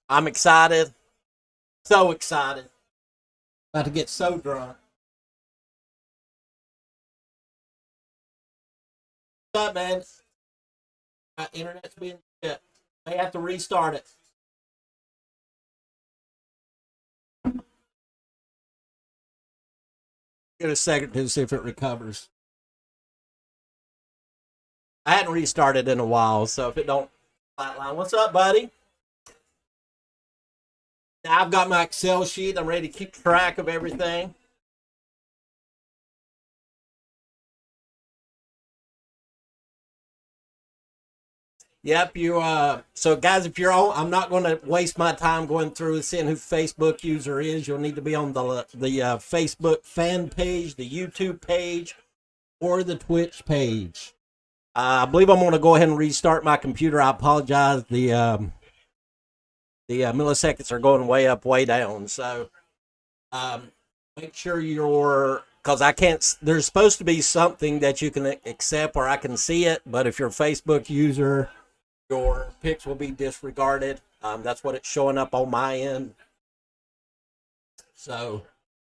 I'm excited. So excited. About to get so drunk. What's up, man? My internet's being shit. They have to restart it. Get a second to see if it recovers. I hadn't restarted in a while, so if it don't flatline, what's up, buddy? Now I've got my Excel sheet. I'm ready to keep track of everything. Yep, so guys, if you're on, I'm not going to waste my time going through and seeing who Facebook user is. You'll need to be on the Facebook fan page, the YouTube page, or the Twitch page. I believe I'm going to go ahead and restart my computer. I apologize. The milliseconds are going way up, way down. So make sure because I can't. There's supposed to be something that you can accept where I can see it, but if you're a Facebook user, your pics will be disregarded. That's what it's showing up on my end. So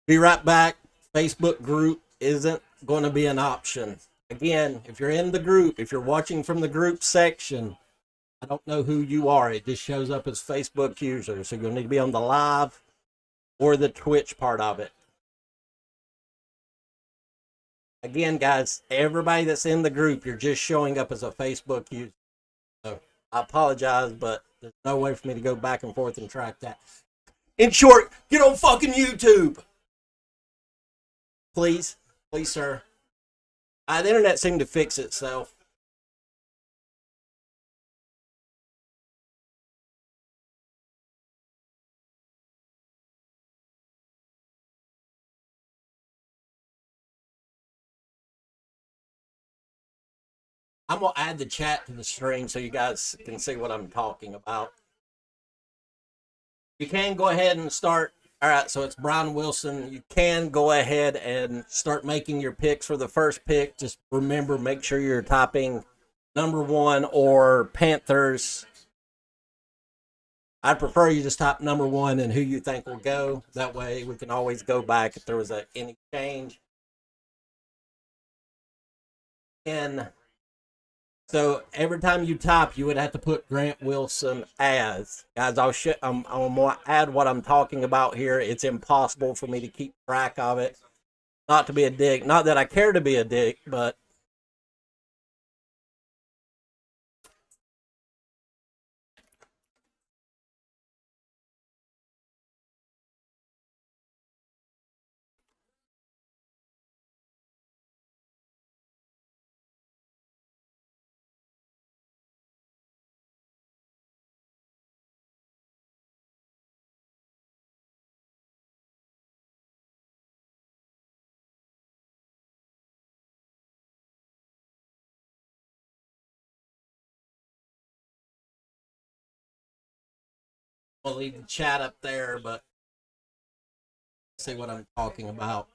be right back. Facebook group isn't going to be an option. Again, if you're in the group, if you're watching from the group section, I don't know who you are. It just shows up as Facebook user. So you'll need to be on the live or the Twitch part of it. Again, guys, everybody that's in the group, you're just showing up as a Facebook user. So I apologize, but there's no way for me to go back and forth and track that. In short, get on fucking YouTube. Please. Please, sir. The internet seemed to fix itself. I'm going to add the chat to the stream so you guys can see what I'm talking about. You can go ahead and start. All right, so it's Brian Wilson. You can go ahead and start making your picks for the first pick. Just remember, make sure you're typing number 1 or Panthers. I'd prefer you just type number 1 and who you think will go. That way we can always go back if there was any change. And so every time you type, you would have to put Grant Wilson as. Guys, I'm going to add what I'm talking about here. It's impossible for me to keep track of it. Not to be a dick. Not that I care to be a dick, but I'll leave the chat up there, but see what I'm talking about.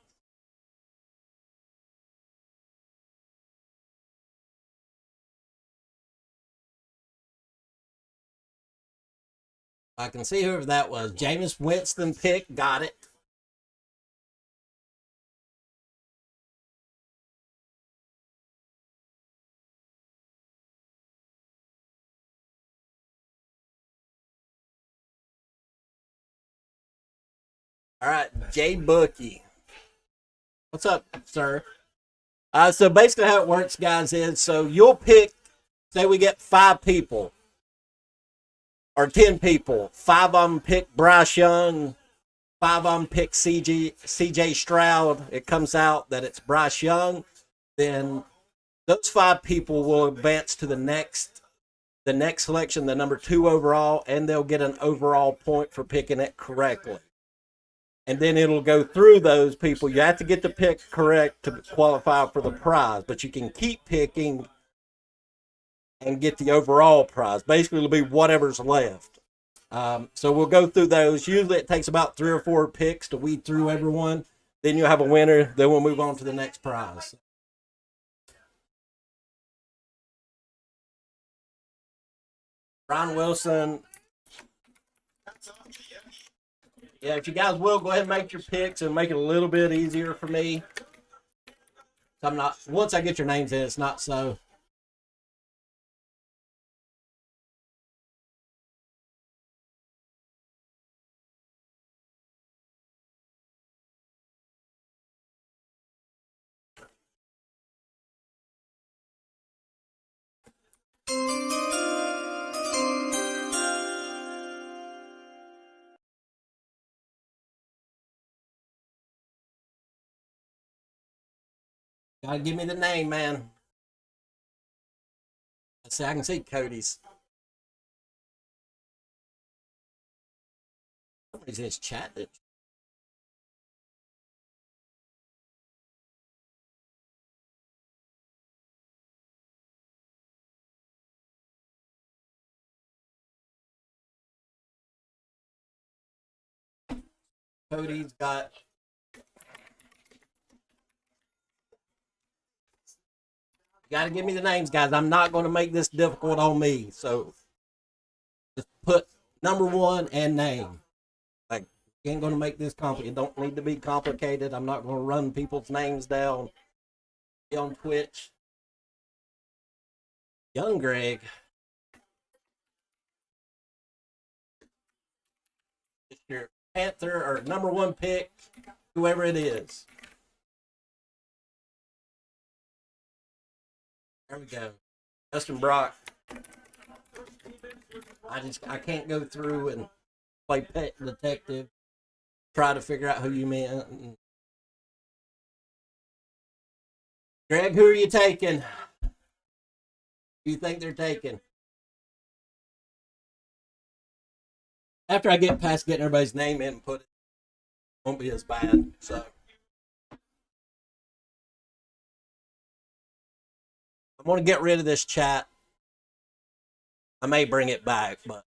I can see whoever that was. Jameis Winston pick, got it. All right, Jay Bookie. What's up, sir? So basically how it works, guys, is so you'll pick, say we get 5 people or 10 people. 5 of them pick Bryce Young. 5 of them pick CJ Stroud. It comes out that it's Bryce Young. Then those 5 people will advance to the next selection, the number 2 overall, and they'll get an overall point for picking it correctly. And then it'll go through those people. You have to get the pick correct to qualify for the prize, but you can keep picking and get the overall prize. Basically, it'll be whatever's left. So we'll go through those. Usually it takes about 3 or 4 picks to weed through everyone. Then you'll have a winner. Then we'll move on to the next prize. Brian Wilson. Yeah, if you guys will, go ahead and make your picks and make it a little bit easier for me. I'm not, once I get your names in, it's not so. Gotta give me the name, man. Let's see, I can see Cody's. Somebody's in his chat. Cody's got. You gotta give me the names, guys. I'm not going to make this difficult on me. So just put number one and name. Like, you ain't going to make this complicated. It don't need to be complicated. I'm not going to run people's names down. Be on Twitch. Young Greg. It's your Panther or number one pick, whoever it is. There we go. Justin Brock. I can't go through and play pet detective, try to figure out who you meant. Greg, who are you taking? Who you think they're taking? After I get past getting everybody's name in and put it, won't be as bad. So I'm gonna get rid of this chat. I may bring it back, but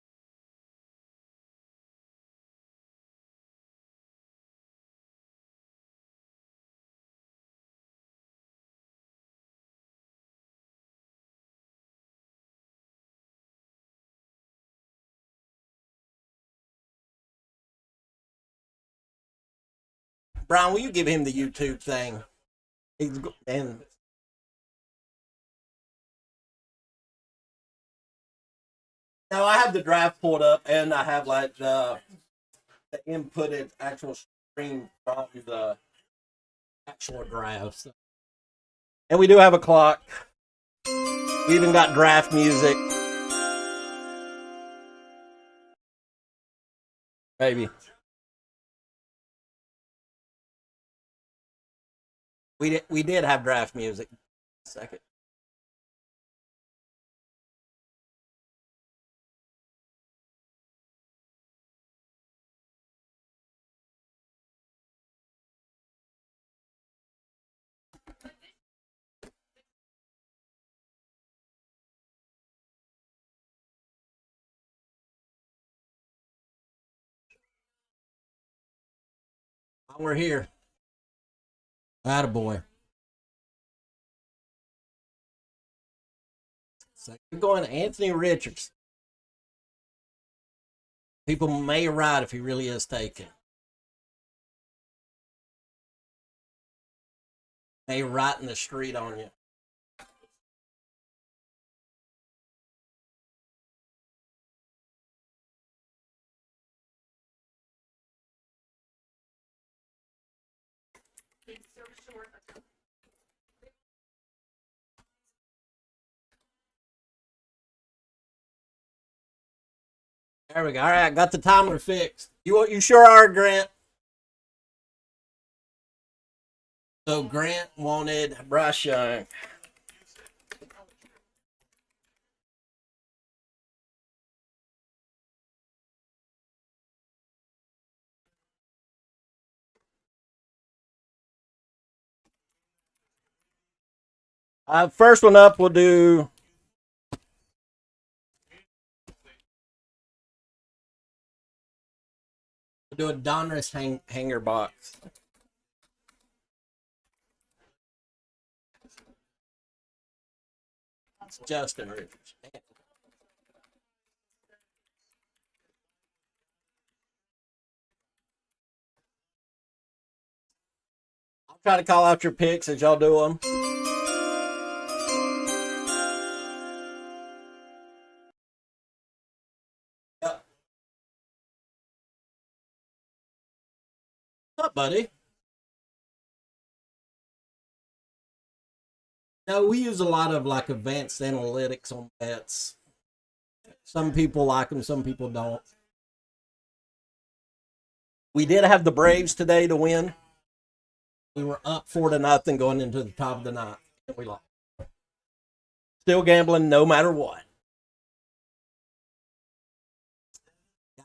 Brian, will you give him the YouTube thing? And no, I have the draft pulled up, and I have like the inputted actual screen from the actual draft. So. And we do have a clock. We even got draft music. Maybe. We did have draft music. Second. We're here. Attaboy. So we're going to Anthony Richards. People may ride if he really is taken. May right in the street on you. There we go. All right, got the timer fixed. You sure are, Grant? So Grant wanted Bryce Young. First one up, we'll do. We'll do a Donruss hanger box. It's Justin Richards. Try to call out your picks as y'all do them. Yep. What's up, buddy? No, we use a lot of like advanced analytics on bets. Some people like them, some people don't. We did have the Braves today to win. We were up 4-0 going into the top of the ninth, and we lost. Still gambling no matter what.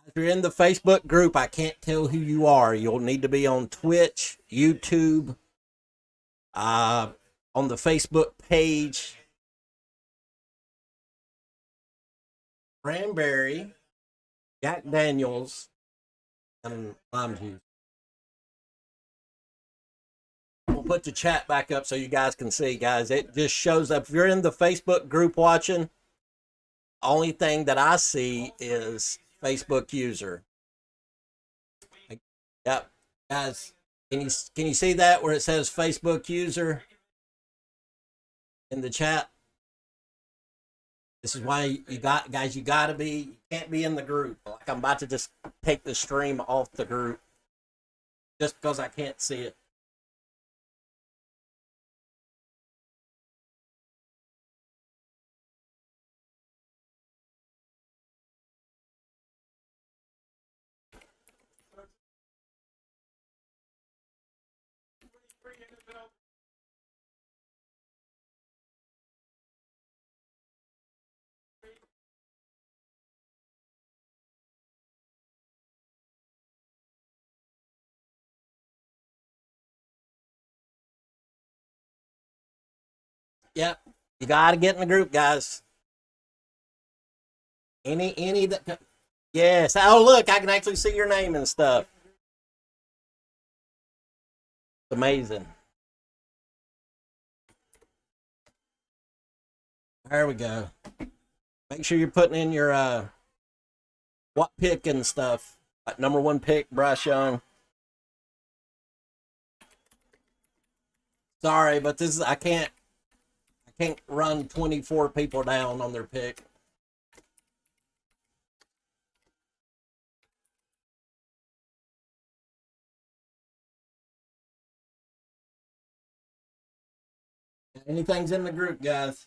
If you're in the Facebook group, I can't tell who you are. You'll need to be on Twitch, YouTube, on the Facebook page. Cranberry, Jack Daniels, and lime juice. We'll put the chat back up so you guys can see, guys. It just shows up. If you're in the Facebook group watching, only thing that I see is Facebook user. Yep, guys, can you see that where it says Facebook user in the chat? This is why you gotta be, you can't be in the group. Like I'm about to just take the stream off the group just because I can't see it. Yep, you gotta get in the group, guys. Any that, yes. Oh, look, I can actually see your name and stuff. It's amazing. There we go. Make sure you're putting in your what pick and stuff. Like number 1 pick, Bryce Young. Sorry, but this is I can't run 24 people down on their pick. Anything's in the group, guys.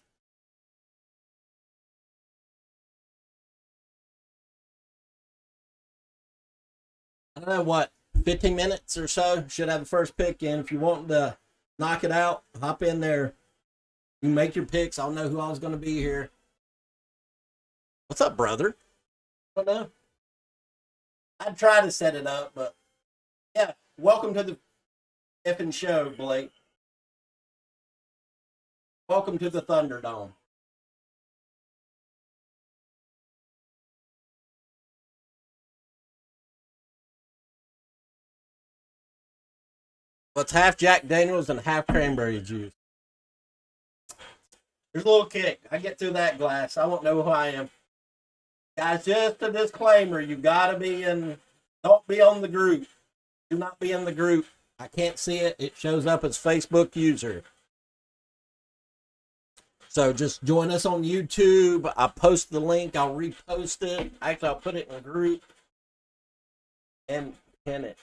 I don't know what, 15 minutes or so. Should have the first pick in. If you want to knock it out, hop in there. You make your picks. I'll know who I was going to be here. What's up, brother? I don't know. I'd try to set it up, but yeah. Welcome to the effing show, Blake. Welcome to the Thunderdome. Well, it's half Jack Daniels and half cranberry juice. There's a little kick. I get through that glass. I won't know who I am. Guys, just a disclaimer. You got to be in. Don't be on the group. Do not be in the group. I can't see it. It shows up as Facebook user. So just join us on YouTube. I post the link. I'll repost it. Actually, I'll put it in a group and pin it.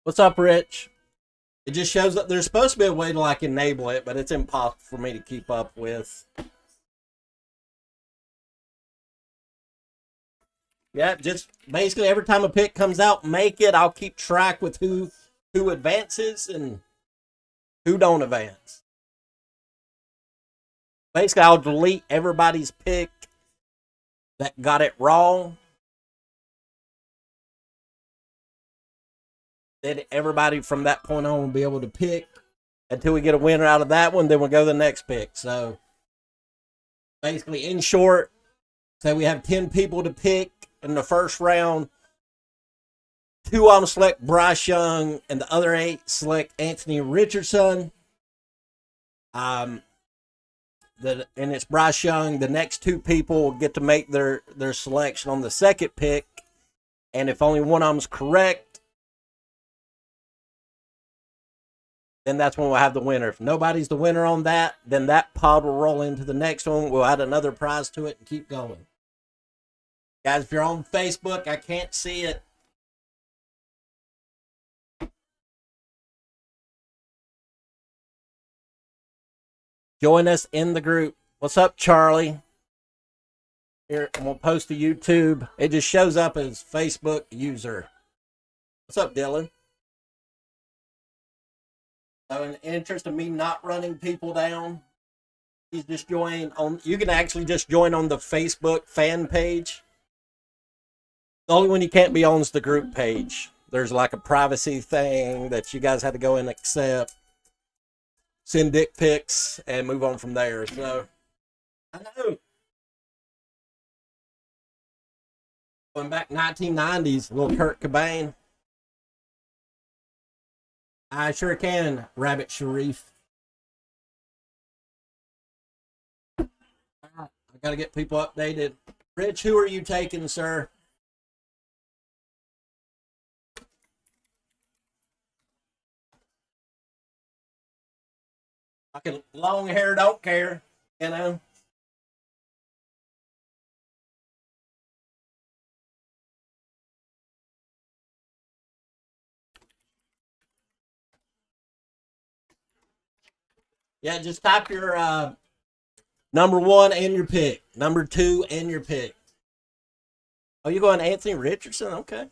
What's up, Rich? It just shows up. There's supposed to be a way to like enable it, but it's impossible for me to keep up with. Yeah, just basically every time a pick comes out, make it. I'll keep track with who advances and who don't advance. Basically, I'll delete everybody's pick that got it wrong. Then everybody from that point on will be able to pick until we get a winner out of that one. Then we'll go to the next pick. So basically, in short, Say we have 10 people to pick in the first round. 2 of them select Bryce Young, and the other 8 select Anthony Richardson. And it's Bryce Young. The next 2 people will get to make their selection on the second pick. And if only one of them's correct, then that's when we'll have the winner. If nobody's the winner on that, then that pod will roll into the next one. We'll add another prize to it and keep going. Guys, if you're on Facebook, I can't see it. Join us in the group. What's up, Charlie? Here, I'm going to post to YouTube. It just shows up as Facebook user. What's up, Dylan? So in the interest of me not running people down, please just join on. You can actually just join on the Facebook fan page. The only one you can't be on is the group page. There's like a privacy thing that you guys had to go and accept. Send dick pics and move on from there. So, I know. Going back 1990s, little Kurt Cobain. I sure can, Rabbit Sharif. I got to get people updated. Rich, who are you taking, sir? Fucking long hair, don't care, you know. Yeah, just type your number 1 and your pick, number 2 and your pick. Oh, you're going Anthony Richardson? Okay.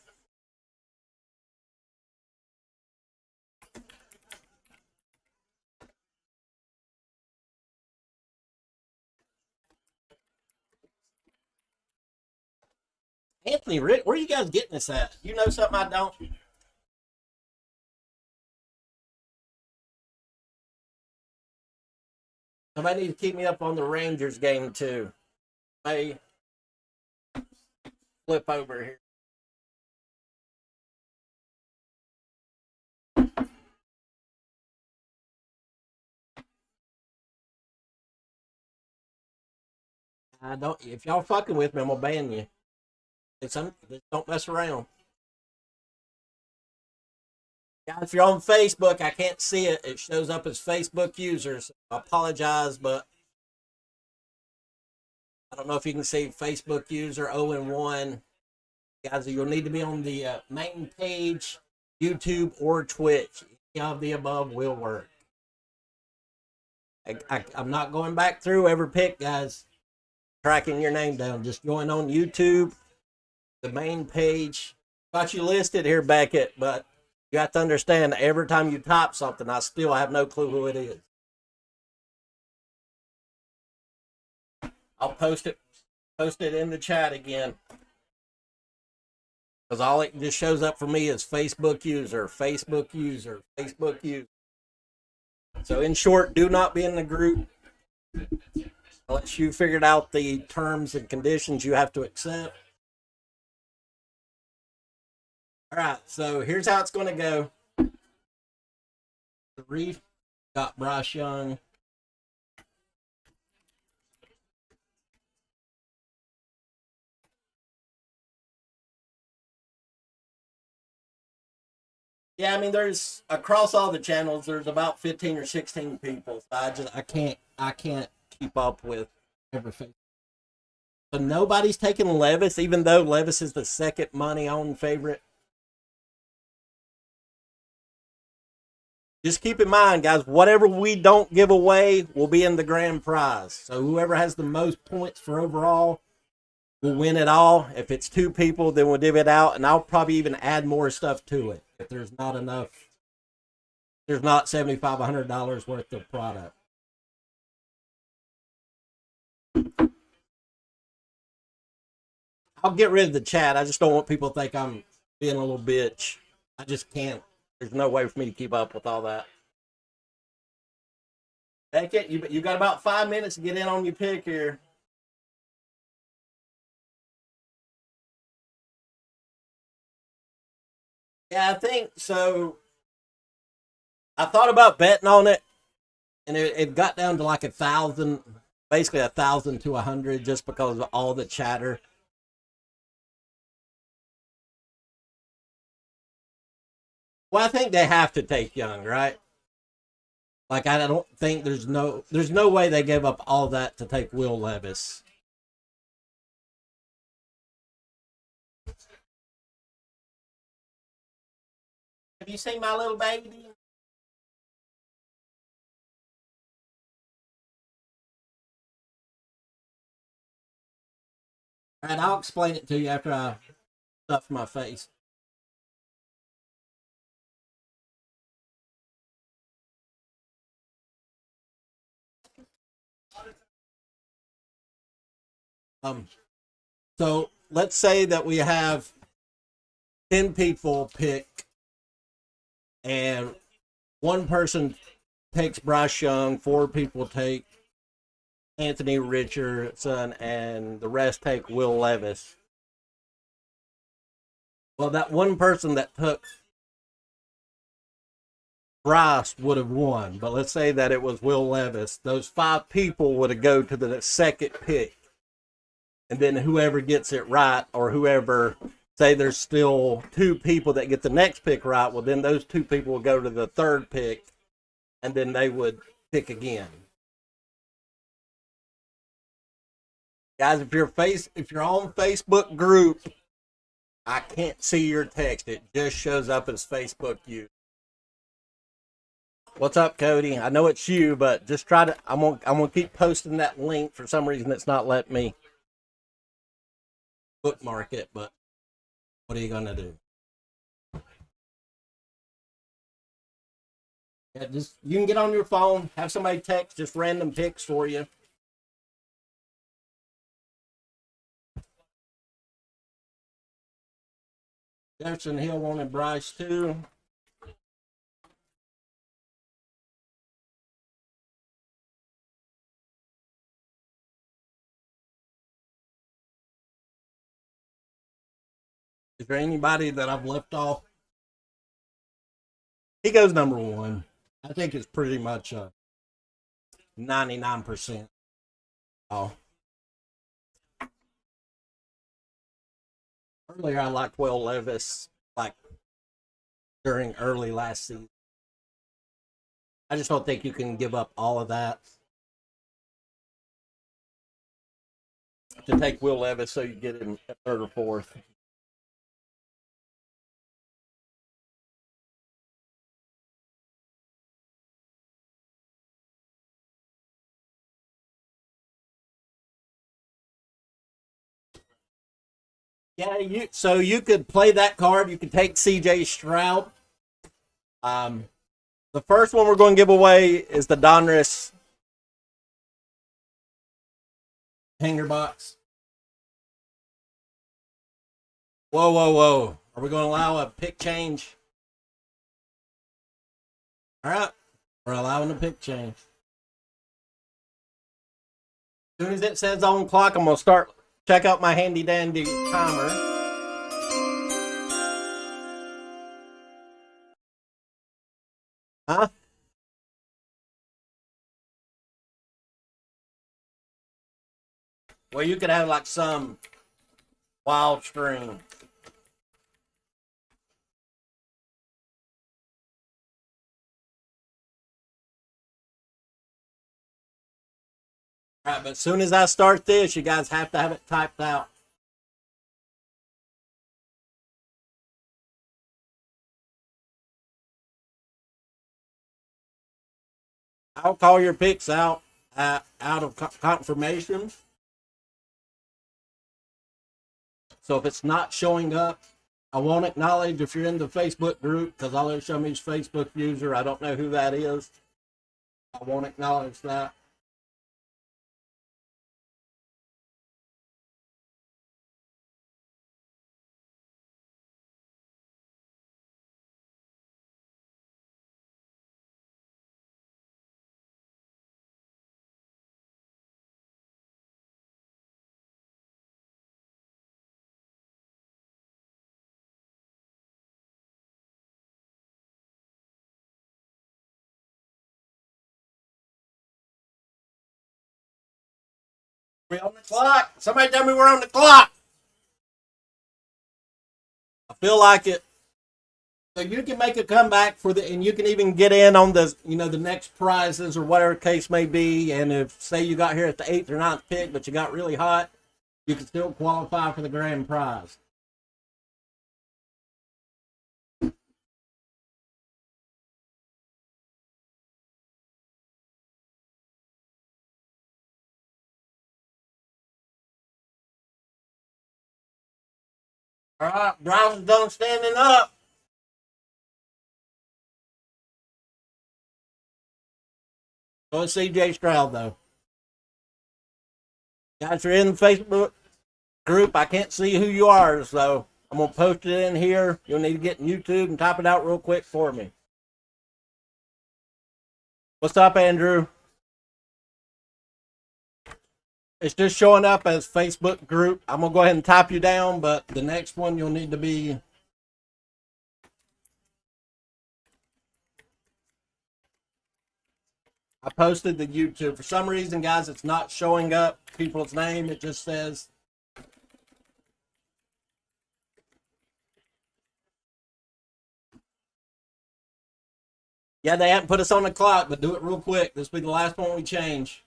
Anthony, where are you guys getting this at? You know something I don't? Somebody need to keep me up on the Rangers game too. Hey, flip over here. I don't. If y'all fucking with me, I'm gonna ban you. Don't mess around. Guys, if you're on Facebook, I can't see it. It shows up as Facebook users. I apologize, but I don't know if you can see Facebook user 0-1. Guys, you'll need to be on the main page, YouTube, or Twitch. Any of the above will work. I'm not going back through every pick, guys. Tracking your name down. Just join on YouTube, the main page. Got you listed here, Beckett, but you have to understand, every time you type something, I still have no clue who it is. I'll post it in the chat again. Because all it just shows up for me is Facebook user, Facebook user, Facebook user. So in short, do not be in the group unless you figured out the terms and conditions you have to accept. All right, so here's how it's going to go. The Reef got Bryce Young. Yeah, I mean, there's across all the channels, there's about 15 or 16 people. So I can't keep up with everything. So nobody's taking Levis, even though Levis is the second money-owned favorite. Just keep in mind, guys, whatever we don't give away will be in the grand prize. So whoever has the most points for overall will win it all. If it's 2 people, then we'll divvy it out, and I'll probably even add more stuff to it if there's not enough. There's not $7,500 worth of product. I'll get rid of the chat. I just don't want people to think I'm being a little bitch. I just can't. There's no way for me to keep up with all that. Beckett, you got about 5 minutes to get in on your pick here. Yeah, I think so. I thought about betting on it, and it got down to like 1,000, basically 1,000 to 100, just because of all the chatter. Well, I think they have to take Young, right? Like I don't think there's no way they gave up all that to take Will Levis. Have you seen my little baby? All right, I'll explain it to you after I stuff my face. Um, so let's say that we have 10 people pick, and one person takes Bryce Young, 4 people take Anthony Richardson, and the rest take Will Levis. Well, that one person that took Bryce would have won, but let's say that it was Will Levis. Those 5 people would have go to the second pick, and then whoever gets it right, or whoever, say there's still 2 people that get the next pick right, well then those 2 people will go to the third pick, and then they would pick again. Guys, if you're on Facebook group, I can't see your text. It just shows up as Facebook you. What's up, Cody? I know it's you, but just try to. I'm gonna keep posting that link. For some reason, it's not letting me bookmark it. But what are you gonna do? Yeah, just you can get on your phone, have somebody text just random picks for you. Jefferson Hill wanted Bryce too. Is there anybody that I've left off? He goes number one. I think it's pretty much 99%. Oh, earlier I liked Will Levis, like during early last season. I just don't think you can give up all of that to take Will Levis so you get him at third or fourth. Yeah, you could play that card. You could take C.J. Stroud. Um, the first one we're going to give away is the Donruss hanger box. Whoa, whoa, whoa! Are we going to allow a pick change? All right, we're allowing a pick change. As soon as it says on clock, I'm going to start check out my handy dandy timer. Huh? Well, you could have like some wild string. All right, but as soon as I start this, you guys have to have it typed out. I'll call your picks out of confirmation. So if it's not showing up, I won't acknowledge if you're in the Facebook group because all it show me is Facebook user. I don't know who that is. I won't acknowledge that. We're on the clock. Somebody tell me we're on the clock. I feel like it. So you can make a comeback for the, and you can even get in on the, the next prizes or whatever the case may be. And if say you got here at the 8th or 9th pick, but you got really hot, you can still qualify for the grand prize. All right, Browns's done standing up. Go see CJ Stroud, though. Guys are in the Facebook group. I can't see who you are, so I'm going to post it in here. You'll need to get in YouTube and type it out real quick for me. What's up, Andrew? It's just showing up as Facebook group. I'm going to go ahead and type you down, but the next one you'll need to be... I posted the YouTube. For some reason, guys, it's not showing up people's name. It just says... Yeah, they haven't put us on the clock, but do it real quick. This will be the last one we change.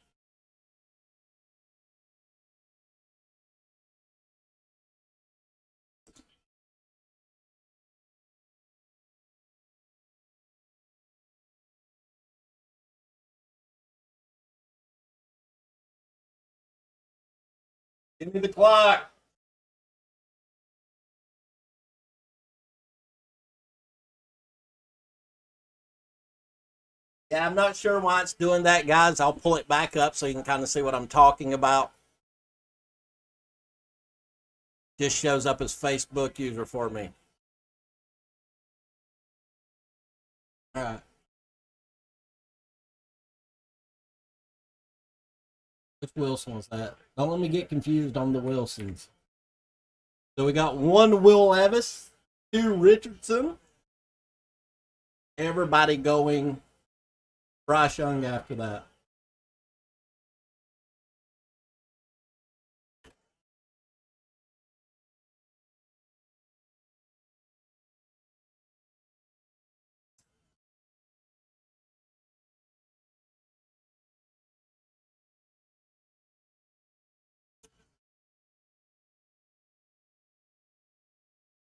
Give me the clock. Yeah, I'm not sure why it's doing that, guys. I'll pull it back up so you can kind of see what I'm talking about. Just shows up as Facebook user for me. All right. Which Wilson was that? Don't let me get confused on the Wilsons. So we got one Will Levis, two Richardson. Everybody going Bryce Young after that.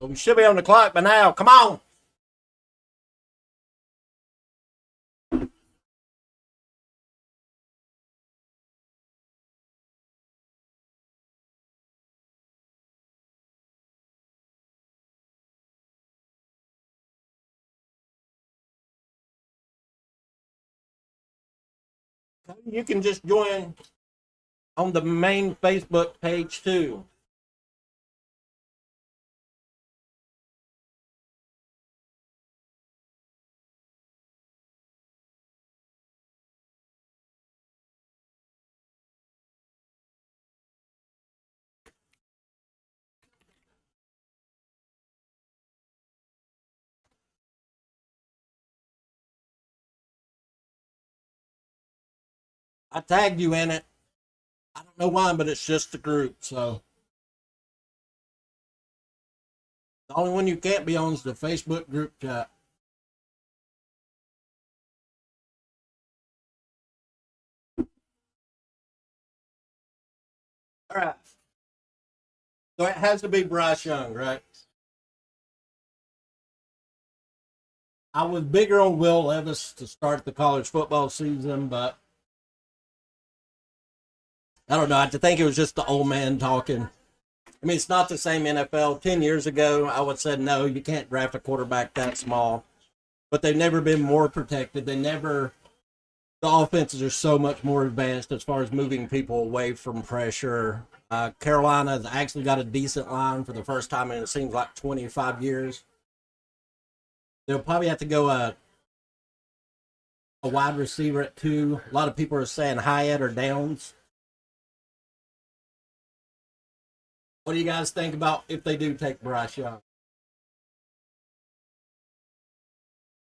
So we should be on the clock by now. Come on. You can just join on the main Facebook page too. I tagged you in it. I don't know why, but it's just the group. So the only one you can't be on is the Facebook group chat. All right. So it has to be Bryce Young, right? I was bigger on Will Levis to start the college football season, but I don't know. I think it was just the old man talking. I mean, it's not the same NFL. 10 years ago, I would have said, no, you can't draft a quarterback that small. But they've never been more protected. The offenses are so much more advanced as far as moving people away from pressure. Carolina has actually got a decent line for the first time in it seems like 25 years. They'll probably have to go a wide receiver at 2. A lot of people are saying Hyatt or Downs. What do you guys think about if they do take Bryce Young?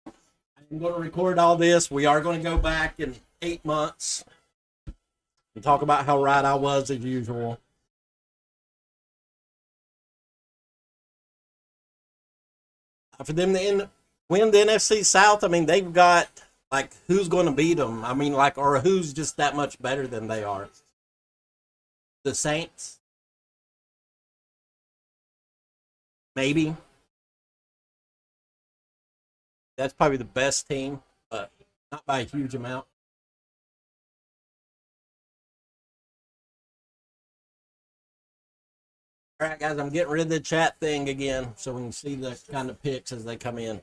I'm going to record all this. We are going to go back in 8 months. and talk about how right I was as usual. For them to win the NFC South, I mean, they've got like who's going to beat them? I mean, like, or who's just that much better than they are? The Saints, maybe. That's probably the best team, but not by a huge amount. All right, guys, I'm getting rid of the chat thing again so we can see the kind of picks as they come in.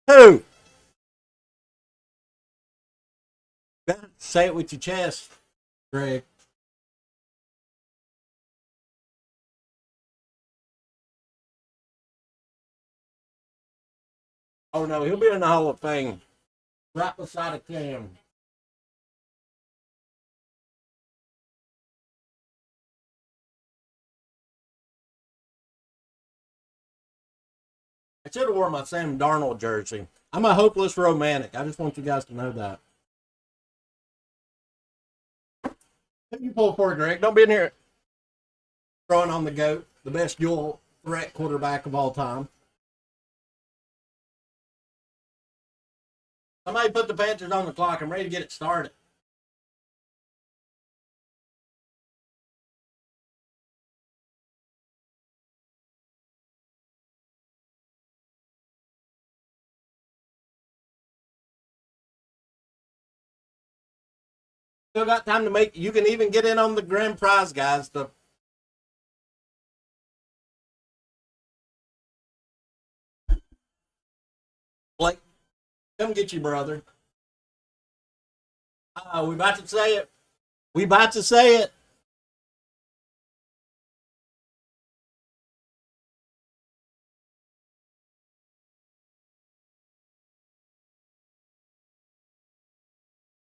Who? Say it with your chest, Greg. Oh no, he'll be in the Hall of Fame, right beside a Cam. I should have worn my Sam Darnold jersey. I'm a hopeless romantic. I just want you guys to know that. Who you pull for, Greg? Don't be in here throwing on the GOAT, the best dual threat quarterback of all time. Somebody put the Panthers on the clock. I'm ready to get it started. Still got time to make. You can even get in on the grand prize, guys. The Blake, come get you, brother. We about to say it. We about to say it.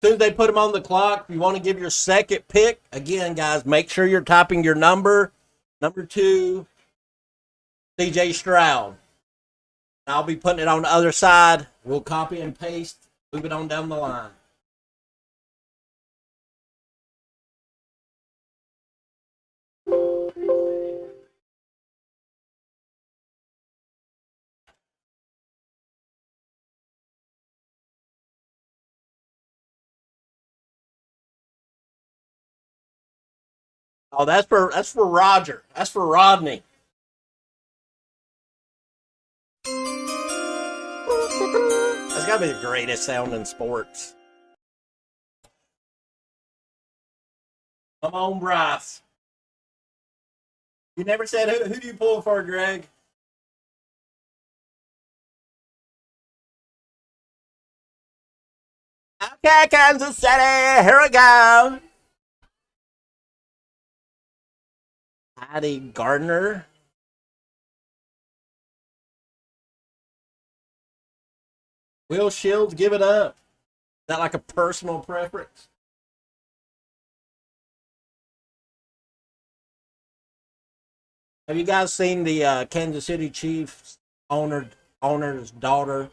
As soon as they put them on the clock, if you want to give your second pick, again, guys, make sure you're typing your number. Number 2, CJ Stroud. I'll be putting it on the other side. We'll copy and paste, move it on down the line. Oh, that's for Roger. That's for Rodney. That's got to be the greatest sound in sports. Come on, Bryce. You never said who do you pull for, Greg? Okay, Kansas City. Here we go. Heidi Gardner. Will Shields, give it up. Is that like a personal preference? Have you guys seen the Kansas City Chiefs owner's daughter?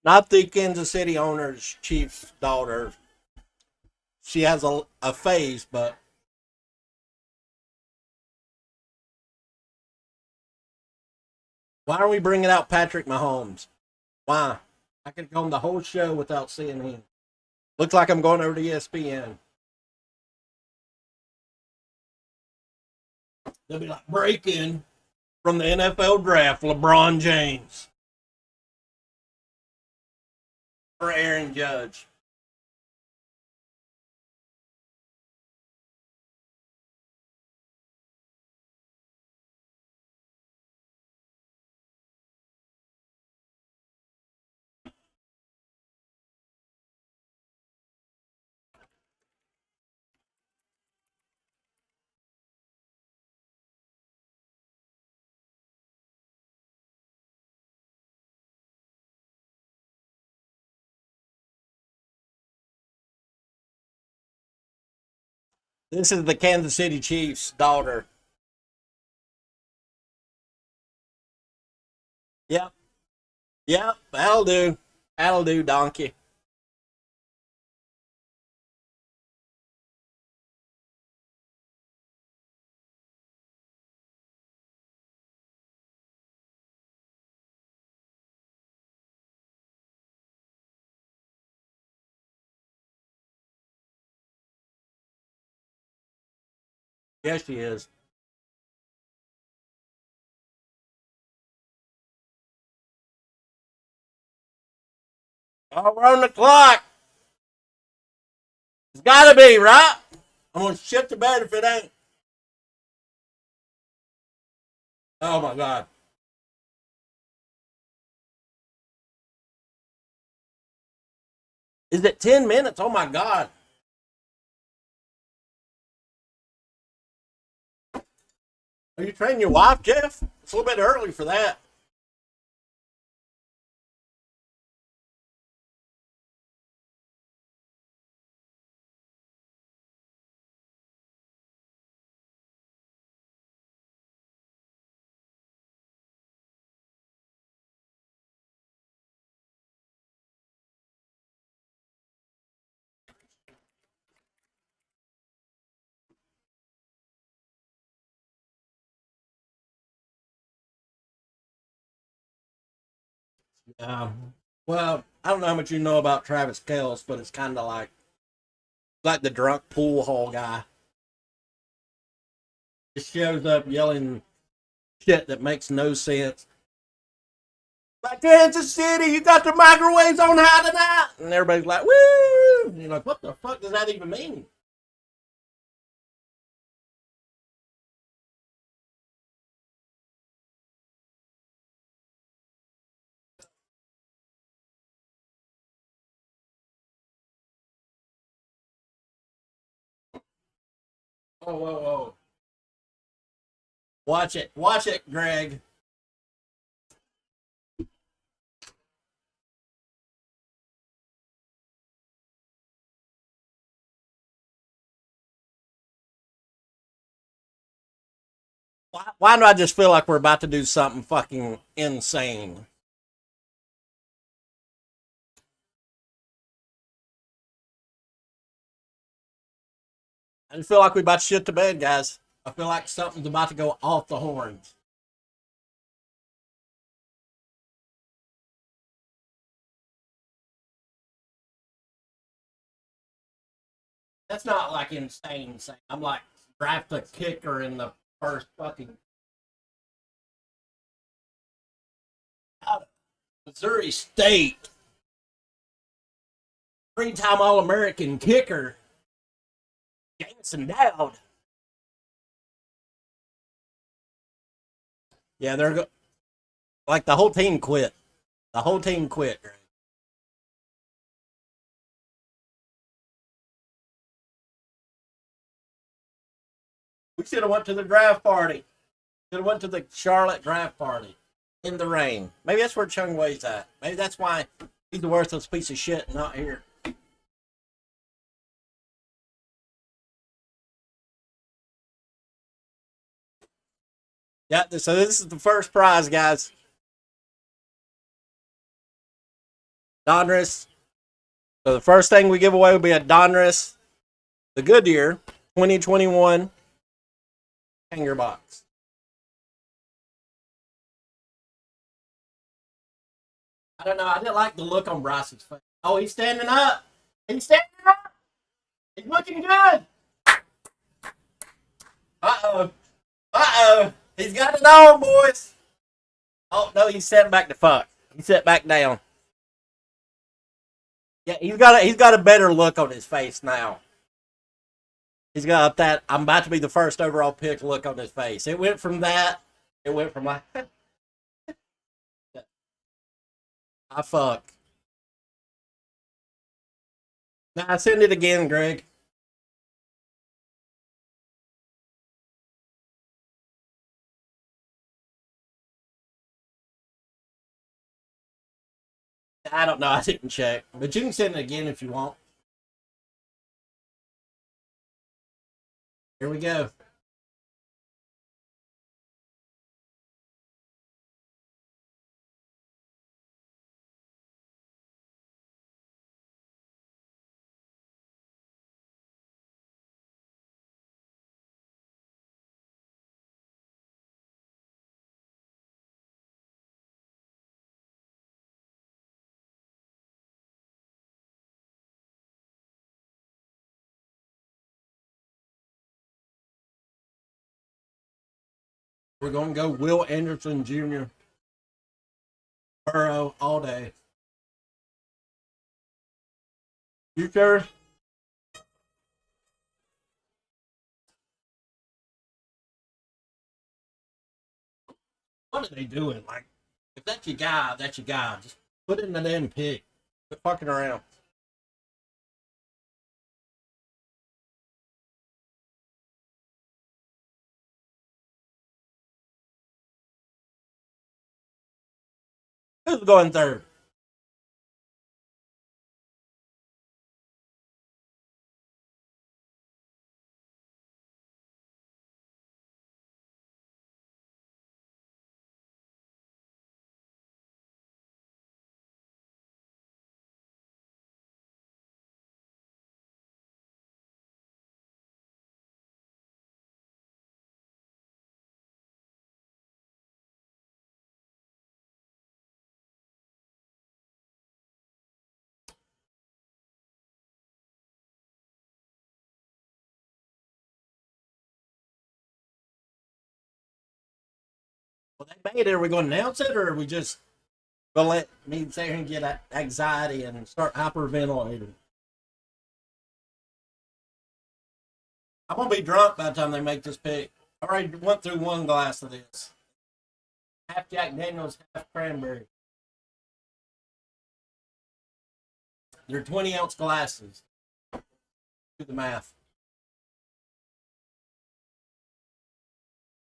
Not the Kansas City owner's Chiefs daughter. She has a face, but why are we bringing out Patrick Mahomes? Why? I could go on the whole show without seeing him. Looks like I'm going over to ESPN. They'll be like, break in from the NFL draft, LeBron James or Aaron Judge. This is the Kansas City Chiefs' daughter. Yep. Yep. That'll do. That'll do, donkey. Yes, she is. Oh, we're on the clock. It's got to be, right? I'm going to shit the bed if it ain't. Oh, my God. Is it 10 minutes? Oh, my God. Are you training your wife, Jeff? It's a little bit early for that. Well, I don't know how much you know about Travis Kelce, but it's kind of like the drunk pool hall guy. Just shows up yelling shit that makes no sense. Like Kansas City, you got the microwaves on high tonight, and everybody's like, "Woo!" And you're like, "What the fuck does that even mean?" Whoa, whoa, whoa! Watch it, Greg. Why do I just feel like we're about to do something fucking insane? I just feel like we're about to shit the bed, guys. I feel like something's about to go off the horns. That's not like insane. I'm like draft a kicker in the first fucking out of Missouri State, 3-time All American kicker, Jameson Dowd. Yeah, like the whole team quit. The whole team quit. We should have went to the draft party. Should have went to the Charlotte draft party in the rain. Maybe that's where Chung Wei's at. Maybe that's why he's the worthless piece of shit not here. Yeah, so this is the first prize, guys. Donruss. So the first thing we give away will be a Donruss, the Goodyear 2021 hanger box. I don't know. I didn't like the look on Bryce's face. Oh, he's standing up. He's standing up. He's looking good. Uh oh. Uh oh. He's got it on, boys. Oh no, he's setting back the fuck. He set back down. Yeah, he's got a better look on his face now. He's got that I'm about to be the first overall pick look on his face. It went from that. It went from like I fuck. Now send it again, Greg. I don't know. I didn't check, but you can send it again if you want. Here we go. We're going to go Will Anderson Jr. Burrow all day. You sure? What are they doing? Like, if that's your guy, that's your guy. Just put it in the damn pick. Quit fucking around. Who's going third? Well, they made it. Are we going to announce it, or are we just going to let me sit here and get anxiety and start hyperventilating? I'm going to be drunk by the time they make this pick. I already went through one glass of this. Half Jack Daniels, half cranberry. They're 20-ounce glasses. Do the math.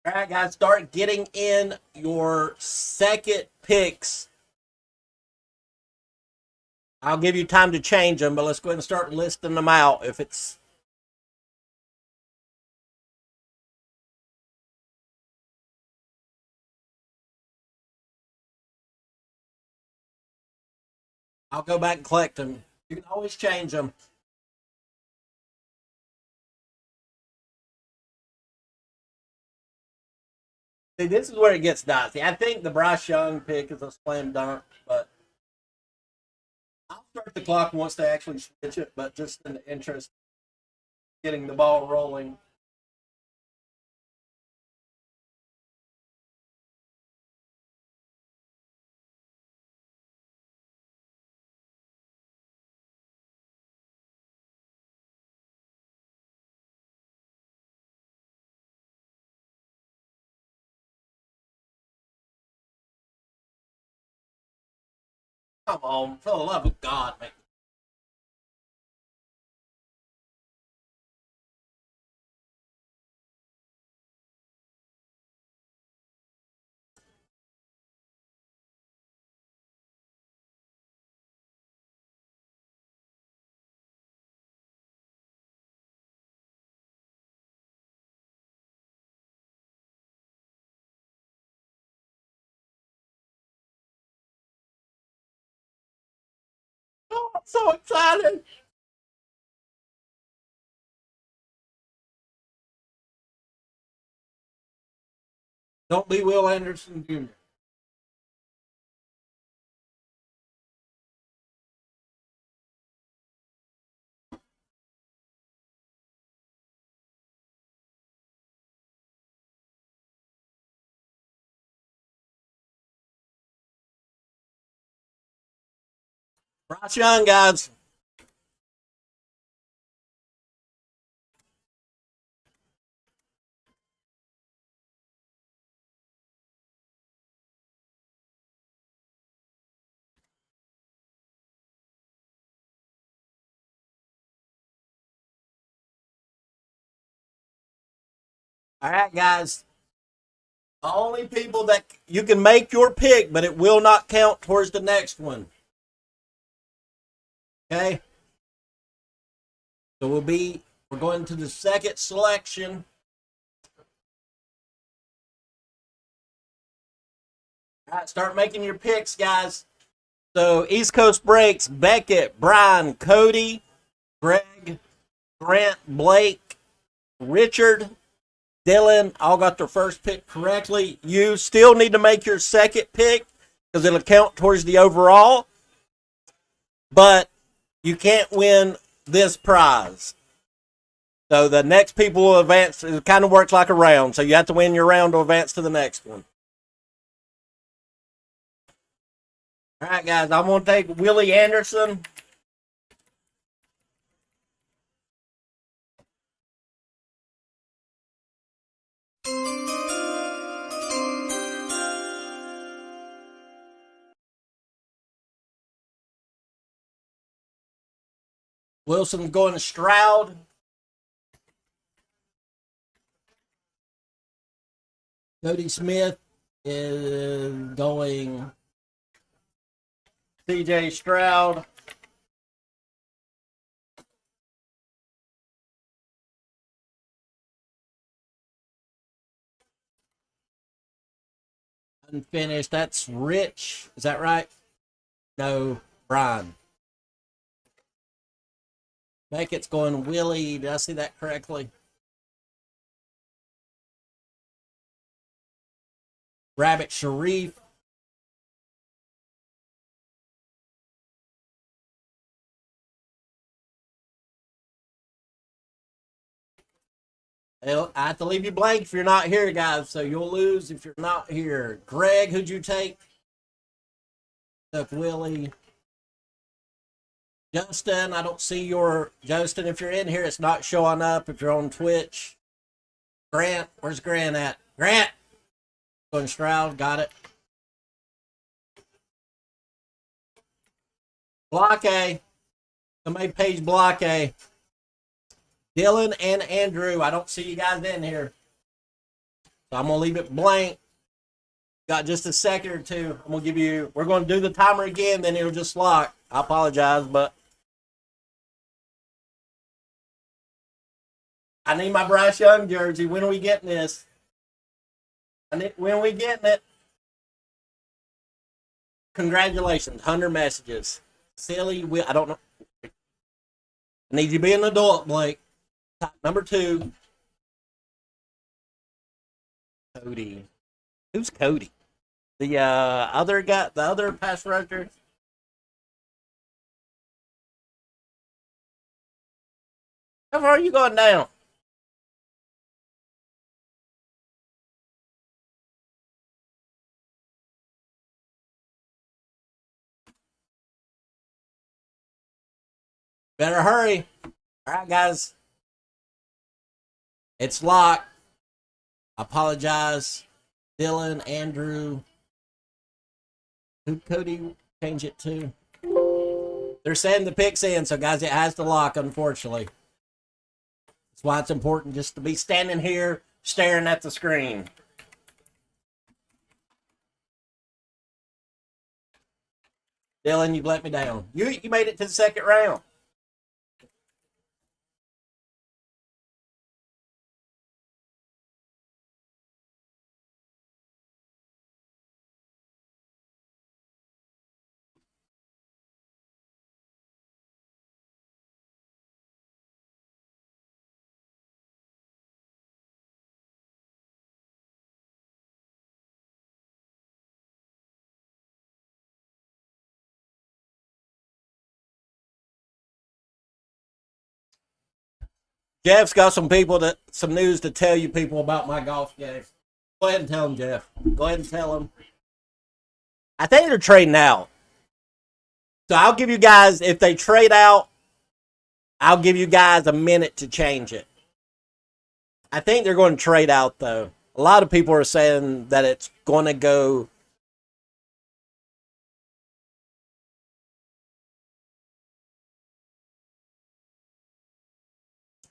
All right, guys, start getting in your second picks. I'll give you time to change them, but let's go ahead and start listing them out. If it's I'll go back and collect them. You can always change them. See, this is where it gets dicey. I think the Bryce Young pick is a slam dunk, but I'll start the clock once they actually switch it, but just in the interest of getting the ball rolling. Come on, for the love of God, man. Oh, I'm so excited. Don't be Will Anderson Jr. Bryce Young, guys. All right, guys. The only people that you can make your pick, but it will not count towards the next one. Okay? So we'll be We're going to the second selection. All right, start making your picks, guys. So East Coast Breaks, Beckett, Brian, Cody, Greg, Grant, Blake, Richard, Dylan, all got their first pick correctly. You still need to make your second pick because it'll count towards the overall. But you can't win this prize. So the next people will advance. It kind of works like a round. So you have to win your round to advance to the next one. All right, guys, I'm going to take Willie Anderson. Wilson's going to Stroud. Cody Smith is going CJ Stroud. Unfinished. That's Rich. Is that right? No, Brian. Beckett's going Willie. Did I see that correctly? Rabbit Sharif. I have to leave you blank if you're not here, guys. So you'll lose if you're not here. Greg, who'd you take? Took Willie. Justin, I don't see your... Justin, if you're in here, it's not showing up if you're on Twitch. Grant, where's Grant at? Grant! Going Stroud, got it. Block A. Somebody page block A. Dylan and Andrew, I don't see you guys in here. So I'm going to leave it blank. Got just a second or two. I'm going to give you, we're going to do the timer again, then it'll just lock. I apologize, but I need my Bryce Young jersey. When are we getting this? When are we getting it? Congratulations, 100 messages. Silly, I don't know. I need you to be an adult, Blake. Number 2. Cody. Who's Cody? The other guy, the other pass rusher. How far are you going down? Better hurry. All right, guys. It's locked. I apologize. Dylan, Andrew. Who Cody change it to? They're saying the pick's in, so guys, it has to lock, unfortunately. That's why it's important just to be standing here staring at the screen. Dylan, you've let me down. You made it to the second round. Jeff's got some news to tell you people about my golf game. Go ahead and tell them, Jeff. Go ahead and tell them. I think they're trading out. So I'll give you guys, if they trade out, I'll give you guys a minute to change it. I think they're going to trade out, though. A lot of people are saying that it's going to go.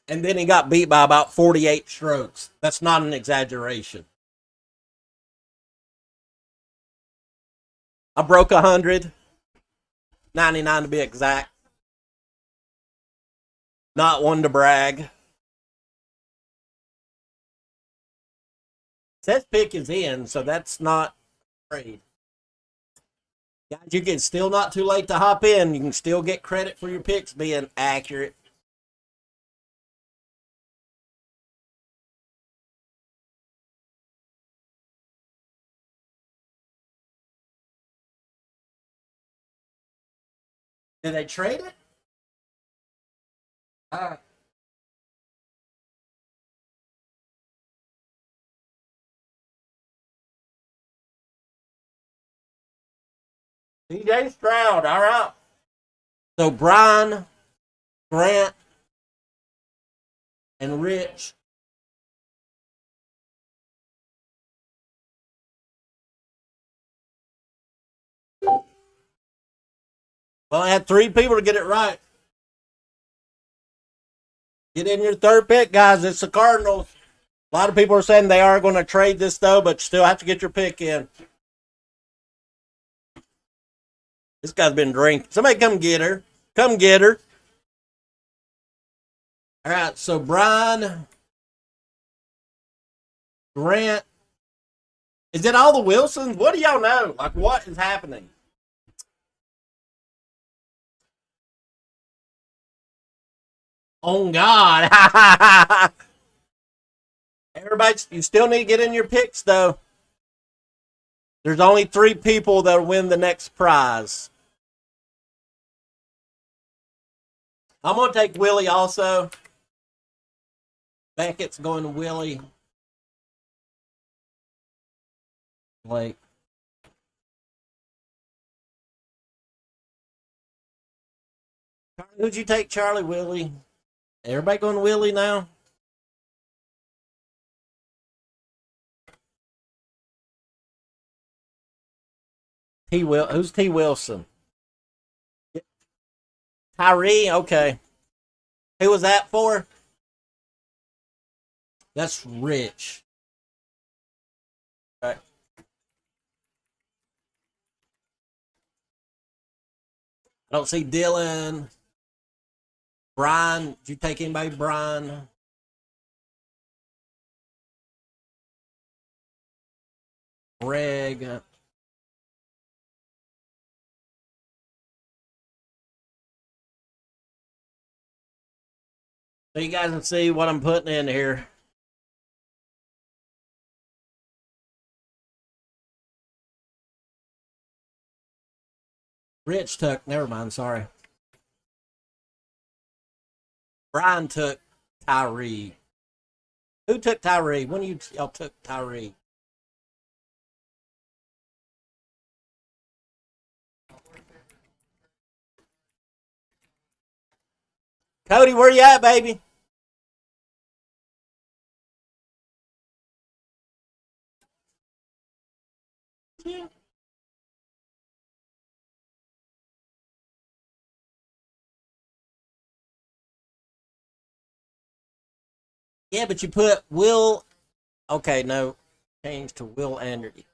And then he got beat by about 48 strokes. That's not an exaggeration. I broke 100. 99 to be exact. Not one to brag. Says pick is in, so that's not trade. Guys, you can still not too late to hop in. You can still get credit for your picks being accurate. Did they trade it? Uh, DJ Stroud, all right. So Brian, Grant, and Rich. Well, I had 3 people to get it right. Get in your third pick, guys. It's the Cardinals. A lot of people are saying they are going to trade this, though, but still have to get your pick in. This guy's been drinking. Somebody come get her. Come get her. All right, so Brian, Grant. Is it all the Wilsons? What do y'all know? Like, what is happening? Oh, God. Everybody, you still need to get in your picks, though. There's only 3 people that win the next prize. I'm going to take Willie also. Beckett's going to Willie. Blake. Who'd you take, Charlie? Willie? Everybody going to Willie now? Who's T. Wilson? Tyree? Okay. Who was that for? That's Rich. Okay. I don't see Dylan. Brian. Did you take anybody, Brian? Greg. So you guys can see what I'm putting in here. Rich took, never mind, sorry. Brian took Tyree. Who took Tyree? When y'all took Tyree? Cody, where you at, baby? Yeah. Yeah, but you put Will. Okay, no. Change to Will Anderson.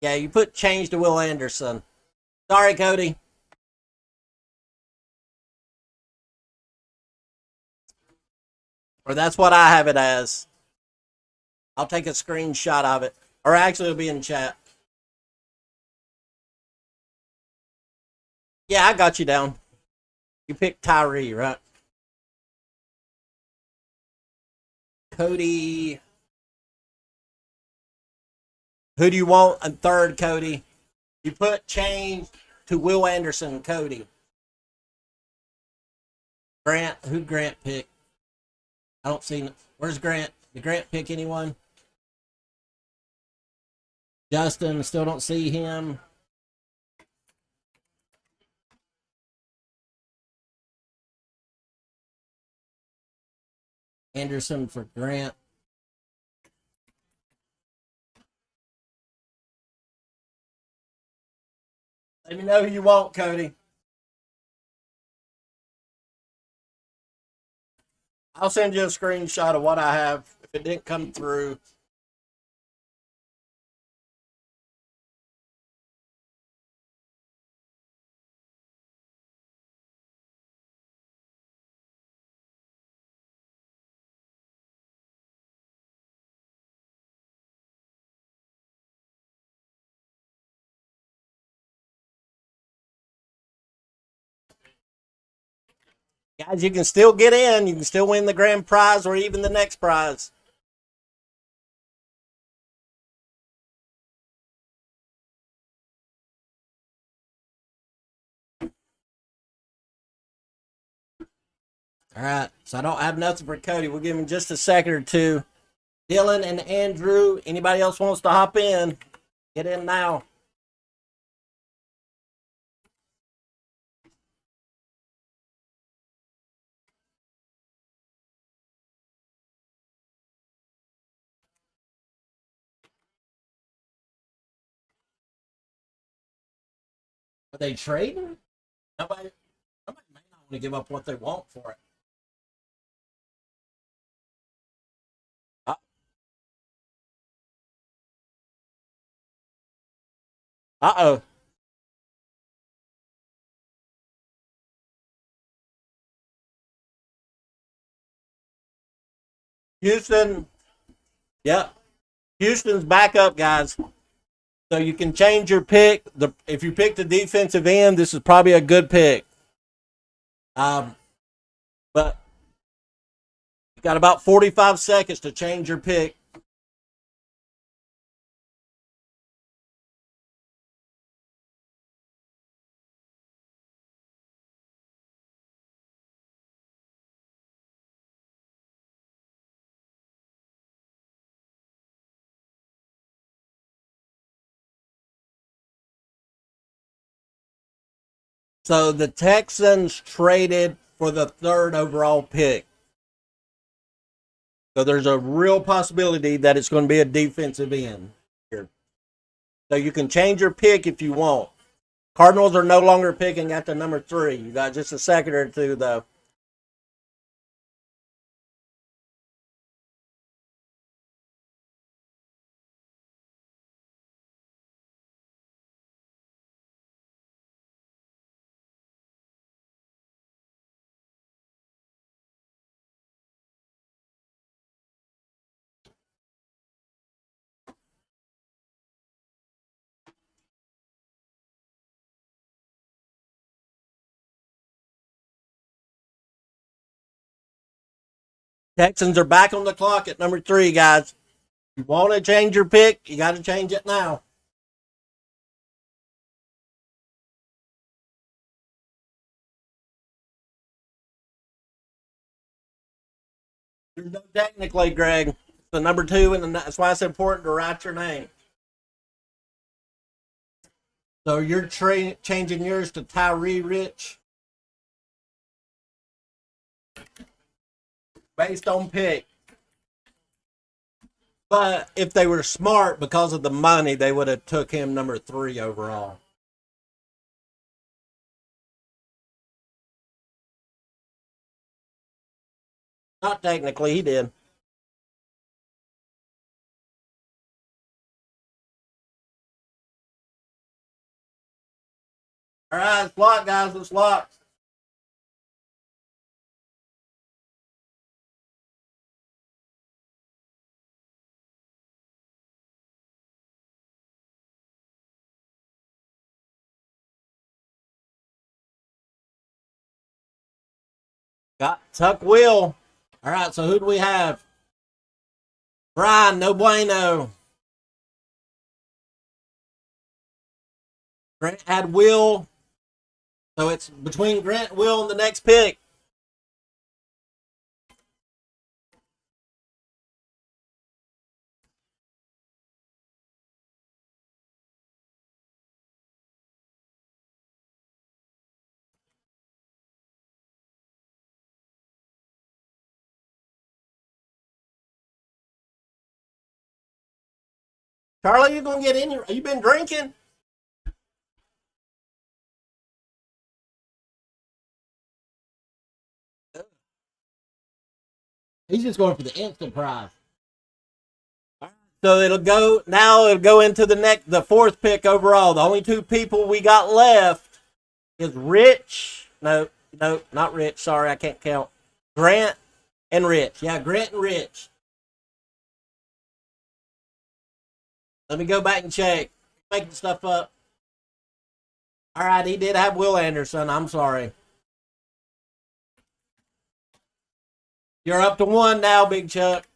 Yeah, you put change to Will Anderson. Sorry, Cody. Or that's what I have it as. I'll take a screenshot of it. Or actually, it'll be in chat. Yeah, I got you down. You picked Tyree, right? Cody. Who do you want in third, Cody? You put change to Will Anderson, Cody. Grant. Who Grant pick? I don't see. Where's Grant? Did Grant pick anyone? Justin. Still don't see him. Anderson for Grant. Let me know who you want, Cody. I'll send you a screenshot of what I have. If it didn't come through, Guys, you can still get in. You can still win the grand prize or even the next prize. All right, so I don't have nothing for Cody. We'll give him just a second or two. Dylan and Andrew, anybody else wants to hop in? Get in now. Are they trading? Somebody may not want to give up what they want for it. Uh-oh. Houston. Yep. Houston's back up, guys. So you can change your pick. If you pick the defensive end, this is probably a good pick. But you got about 45 seconds to change your pick. So the Texans traded for the third overall pick. So there's a real possibility that it's going to be a defensive end here. So you can change your pick if you want. Cardinals are no longer picking at the number 3. You got just a second or two, though. Texans are back on the clock at number 3, guys. If you want to change your pick, you got to change it now. There's no technically, Greg. It's the number 2, and that's why it's important to write your name. So you're changing yours to Tyree Rich based on pick. But if they were smart because of the money, they would have took him number 3 overall. Not technically, he did. All right, it's locked, guys. It's locked. Got Tuck Will. All right, so who do we have? Brian, no bueno. Grant had Will. So it's between Grant and Will and the next pick. Charlie, you gonna get in here? You been drinking? He's just going for the instant prize. So it'll go into the 4th pick overall. The only 2 people we got left is Rich. No, not Rich. Sorry, I can't count. Grant and Rich. Yeah, Grant and Rich. Let me go back and check. Making stuff up. All right, he did have Will Anderson. I'm sorry. You're up to 1 now, Big Chuck.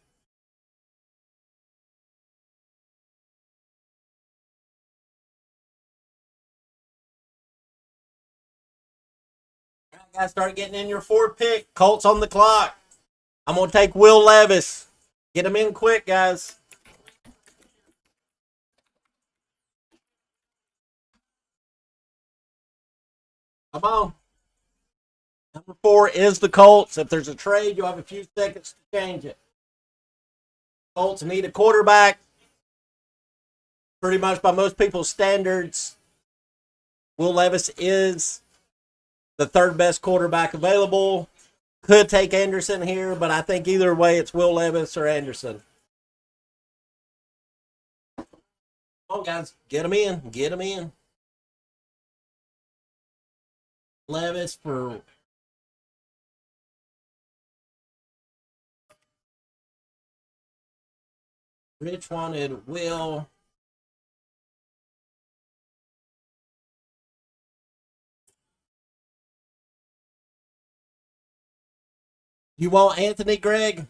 All right, guys, start getting in your 4th pick. Colts on the clock. I'm going to take Will Levis. Get him in quick, guys. Come on. Number 4 is the Colts. If there's a trade, you'll have a few seconds to change it. Colts need a quarterback. Pretty much by most people's standards, Will Levis is the 3rd best quarterback available. Could take Anderson here, but I think either way it's Will Levis or Anderson. Come on, guys. Get them in. Get them in. Levis for... Rich wanted Will. You want Anthony, Greg?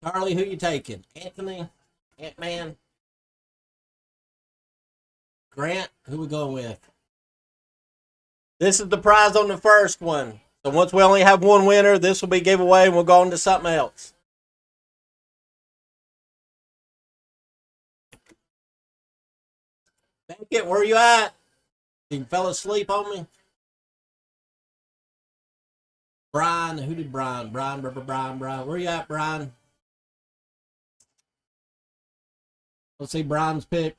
Charlie, who you taking? Anthony? Ant-Man? Grant? Who we going with? This is the prize on the first one. So once we only have one winner, this will be giveaway and we'll go on to something else. Beckett, where you at? You fell asleep on me? Brian, who did Brian? Brian. Where you at, Brian? Let's see Brian's pick.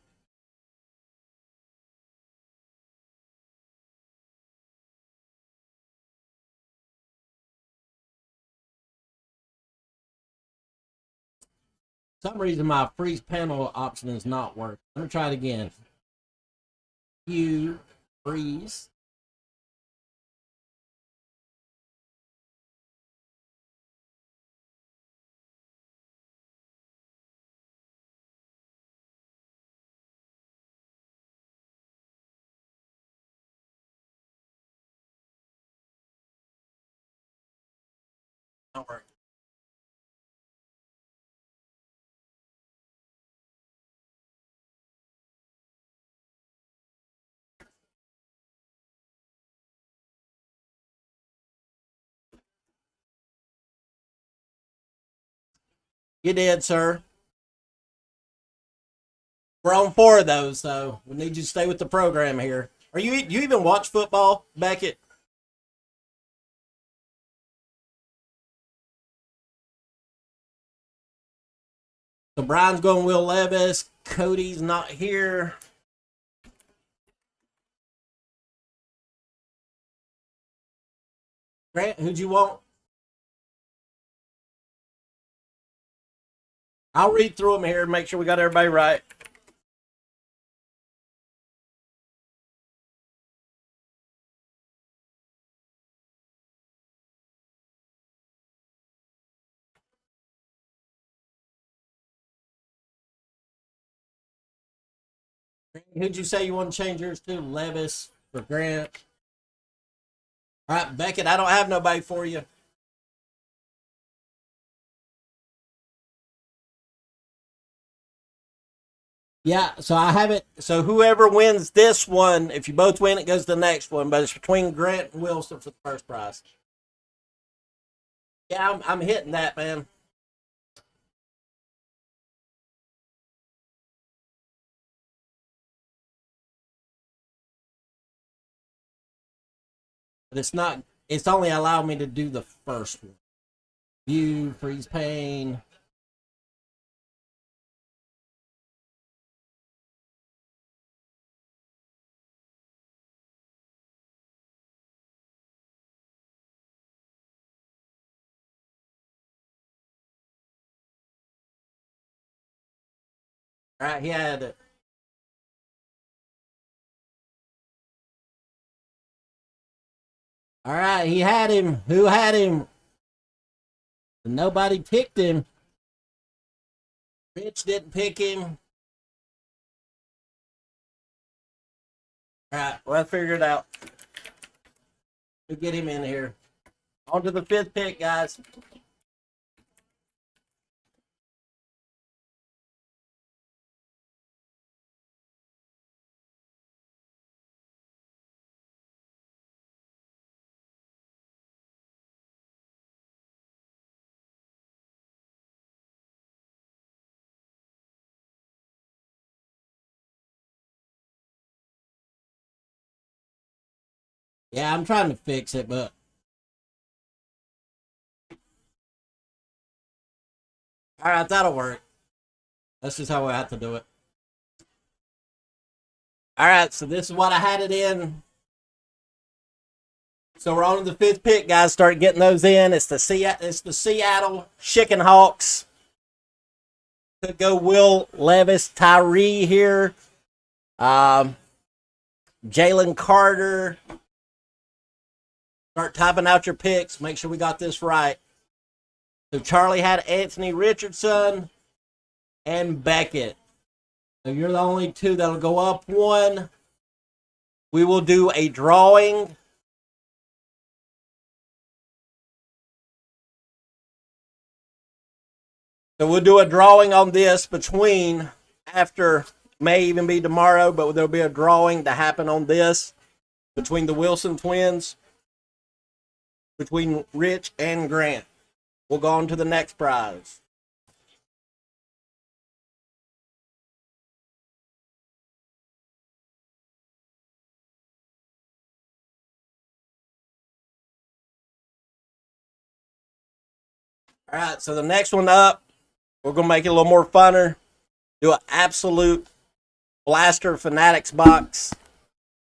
For some reason my freeze panel option is not working. Let me try it again. You freeze. Not working. You did, sir. We're on 4 of those, so we need you to stay with the program here. Are you even watch football, Beckett? So Brian's going Will Levis. Cody's not here. Grant, who'd you want? I'll read through them here and make sure we got everybody right. Who'd you say you want to change yours to? Levis for Grant. All right, Beckett, I don't have nobody for you. Yeah, so I have it. So whoever wins this one, if you both win, it goes to the next one. But it's between Grant and Wilson for the first prize. Yeah, I'm hitting that, man. But it's not. It's only allowed me to do the first one. View, freeze pane. All right, he had it. All right, he had him. Who had him? Nobody picked him. Rich didn't pick him. All right, well, I figured it out. We'll get him in here. On to the 5th pick, guys. Yeah, I'm trying to fix it, but all right, that'll work. That's just how we have to do it. All right, so this is what I had it in. So we're on to the 5th pick, guys. Start getting those in. It's the Seattle Chicken Hawks. Could go Will Levis, Tyree here, Jalen Carter. Start typing out your picks. Make sure we got this right. So Charlie had Anthony Richardson and Beckett. So you're the only two that'll go up one. We will do a drawing. So we'll do a drawing on this between after, may even be tomorrow, but there'll be a drawing to happen on this between the Wilson twins, between Rich and Grant. We'll go on to the next prize. All right, so the next one up, we're going to make it a little more funner. Do an absolute blaster Fanatics box.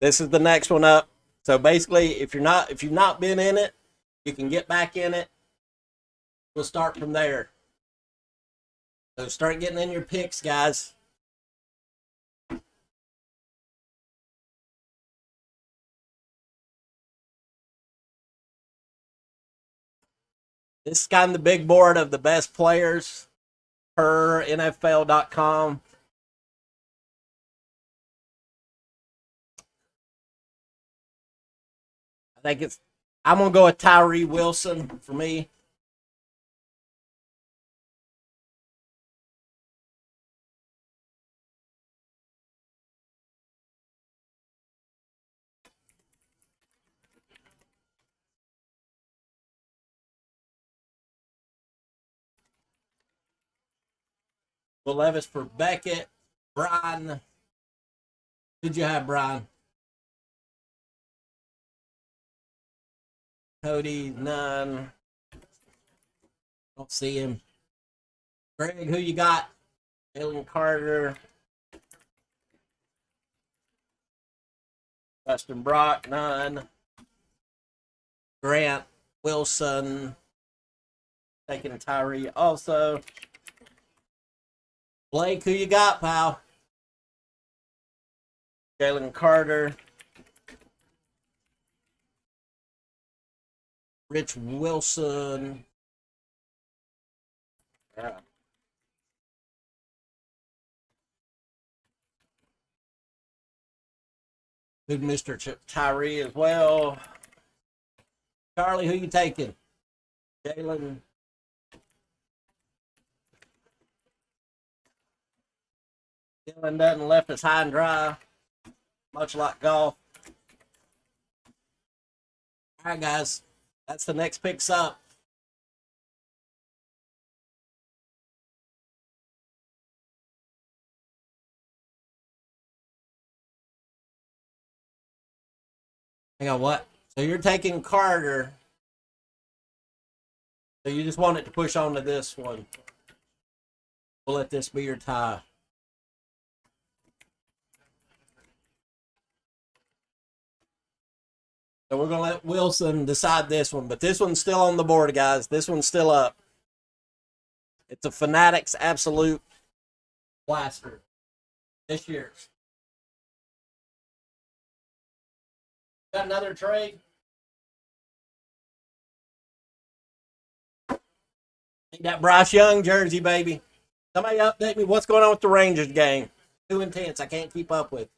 This is the next one up. So basically, if you've not been in it, you can get back in it. We'll start from there. So start getting in your picks, guys. This is kind of the big board of the best players per NFL.com. I'm going to go with Tyree Wilson for me. Will Levis for Beckett. Brian. Who'd you have, Brian? Cody, none. Don't see him. Greg, who you got? Jalen Carter. Weston Brock, none. Grant Wilson. Taking Tyree also. Blake, who you got, pal? Jalen Carter. Rich Wilson. Yeah. Good Mr. Tyree as well. Charlie, who you taking? Jalen. Dylan doesn't left us high and dry, much like golf. All right, guys. That's the next picks up. Hang on, what? So you're taking Carter. So you just want it to push on to this one. We'll let this be your tie. So we're going to let Wilson decide this one. But this one's still on the board, guys. This one's still up. It's a Fanatics Absolute Blaster. This year's. Got another trade? Ain't that Bryce Young jersey, baby? Somebody update me. What's going on with the Rangers game? Too intense. I can't keep up with.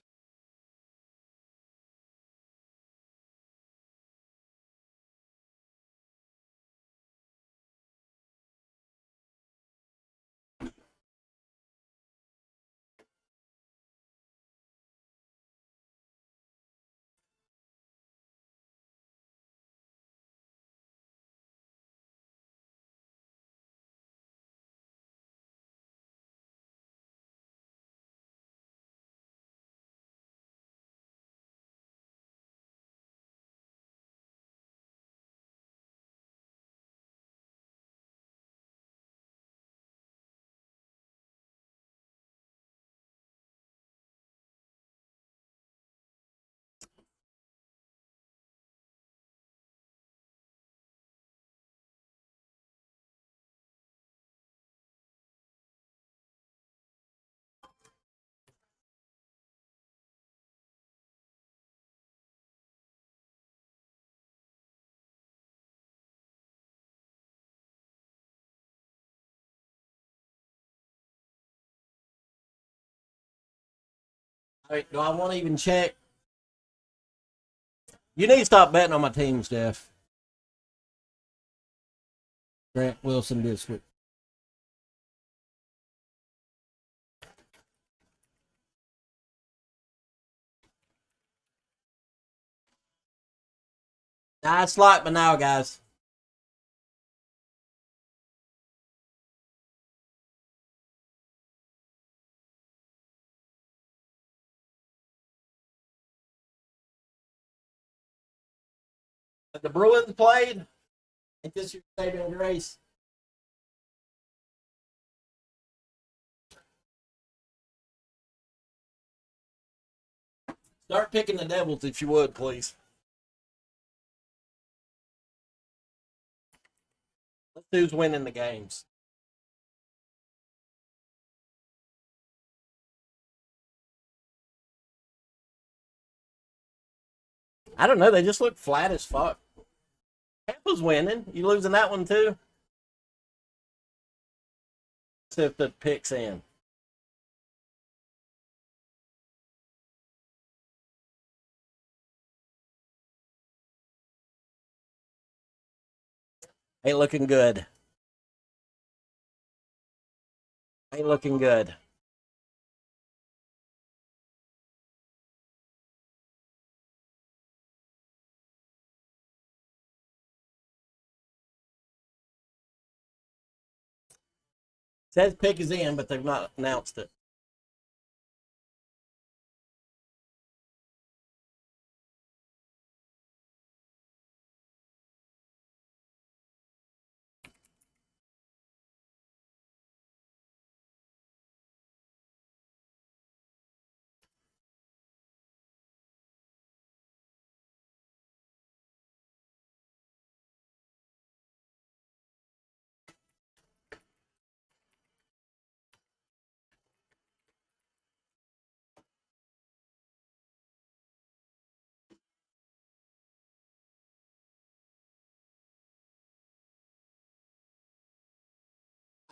All right, do I want to even check? You need to stop betting on my team, Steph. Grant Wilson this week. Nice lock, but now, guys. The Bruins played. Ain't this your saving grace? Start picking the Devils if you would, please. Let's see who's winning the games. I don't know. They just look flat as fuck. Tampa's winning. You losing that one too? See if the pick's in. Ain't looking good. Ain't looking good. Says pick is in, but they've not announced it.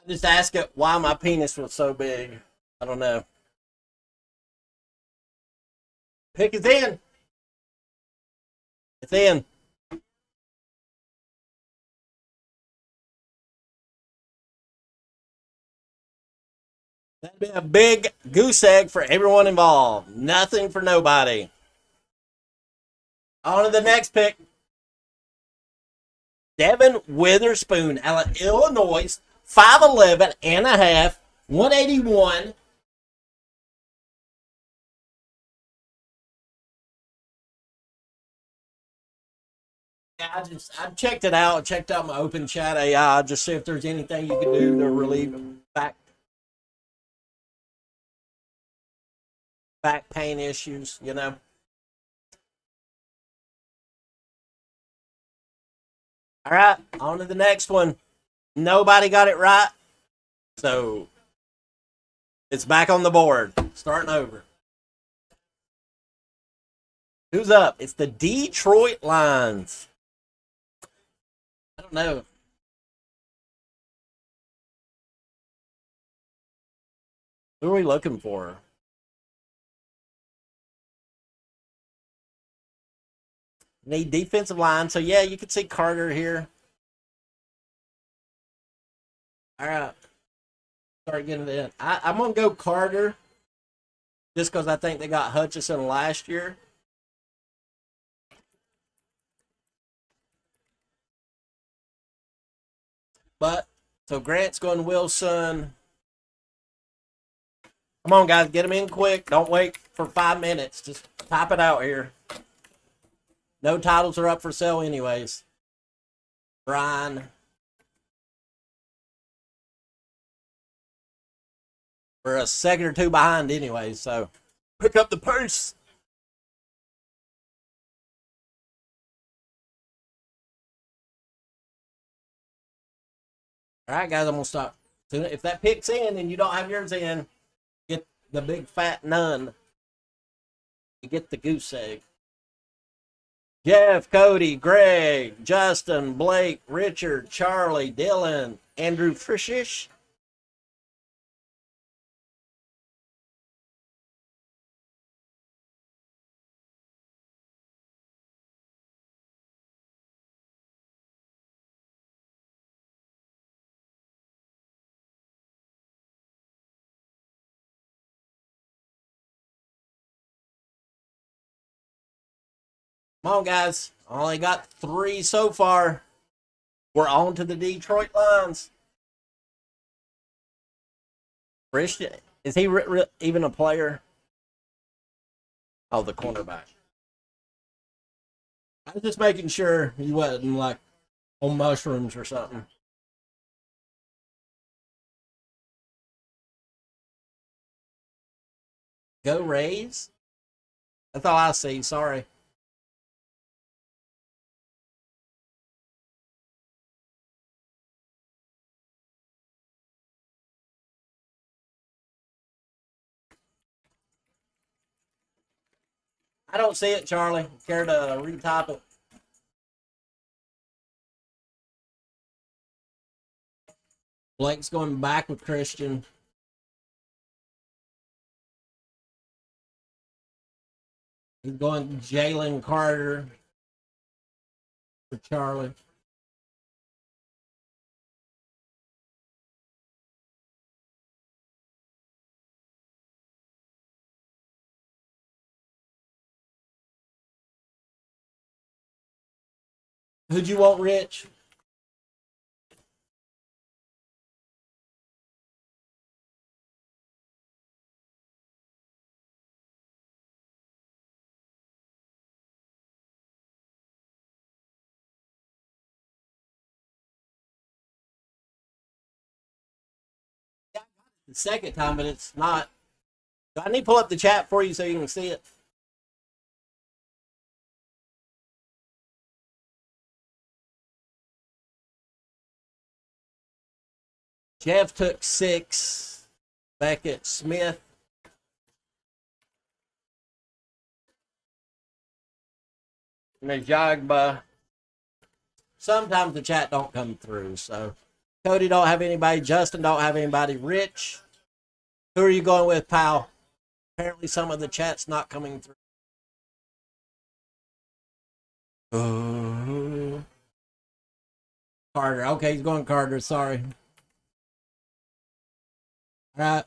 I just asked it why my penis was so big. I don't know. Pick is in. It's in. That'd be a big goose egg for everyone involved. Nothing for nobody. On to the next pick. Devin Witherspoon out of Illinois, 5'11 and a half, 181. Yeah, I checked it out. I checked out my open chat AI just see if there's anything you can do to relieve back pain issues, you know. All right, on to the next one. Nobody got it right. So it's back on the board. Starting over. Who's up? It's the Detroit Lions. I don't know. Who are we looking for? Need defensive line. So, yeah, you can see Carter here. All right. Start getting it in. I'm going to go Carter just because I think they got Hutchinson last year. But, so Grant's going Wilson. Come on, guys. Get them in quick. Don't wait for 5 minutes. Just type it out here. No titles are up for sale anyways. Brian. We're a second or two behind anyway, so pick up the purse. All right, guys, I'm going to stop. If that pick's in and you don't have yours in, get the big fat none. You get the goose egg. Jeff, Cody, Greg, Justin, Blake, Richard, Charlie, Dylan, Andrew Frishish. Come on, guys. Only got 3 so far. We're on to the Detroit Lions. Christian, is he even a player? Oh, the cornerback. I was just making sure he wasn't like on mushrooms or something. Go Rays. That's all I see. Sorry. I don't see it, Charlie. Care to retype it? Blake's going back with Christian. He's going Jalen Carter for Charlie. Who'd you want, Rich? The second time, but it's not. I need to pull up the chat for you so you can see it. Jeff took 6. Beckett Smith. Najagba. Sometimes the chat don't come through, so Cody don't have anybody. Justin don't have anybody. Rich, who are you going with, pal? Apparently some of the chat's not coming through. Carter. Okay, he's going Carter. Sorry. All right.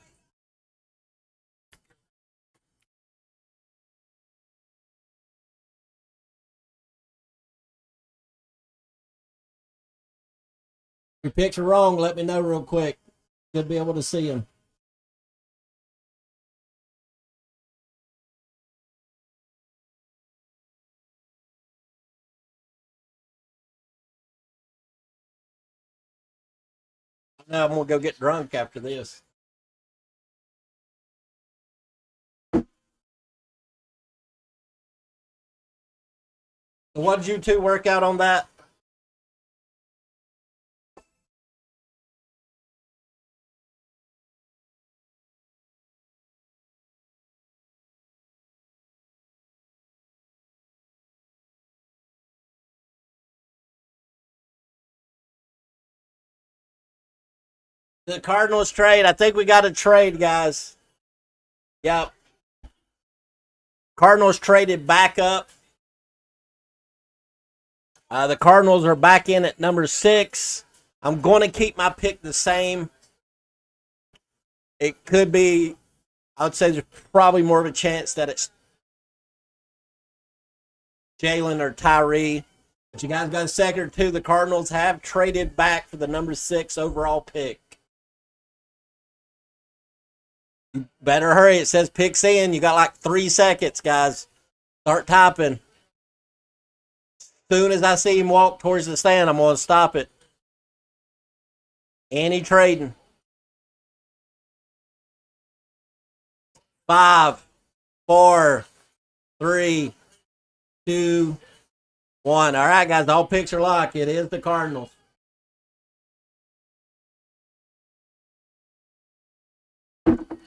If your picks are wrong, let me know real quick. Should be able to see them. Now I'm gonna go get drunk after this. So what did you two work out on that? The Cardinals trade. I think we got a trade, guys. Yep. Cardinals traded back up. The Cardinals are back in at number 6. I'm going to keep my pick the same. It could be, I would say there's probably more of a chance that it's Jalen or Tyree. But you guys got a second or two. The Cardinals have traded back for the number 6 overall pick. You better hurry. It says picks in. You got like 3 seconds, guys. Start typing. As soon as I see him walk towards the stand, I'm going to stop it. Any trading. 5, 4, 3, 2, 1. All right, guys. All picks are locked. It is the Cardinals.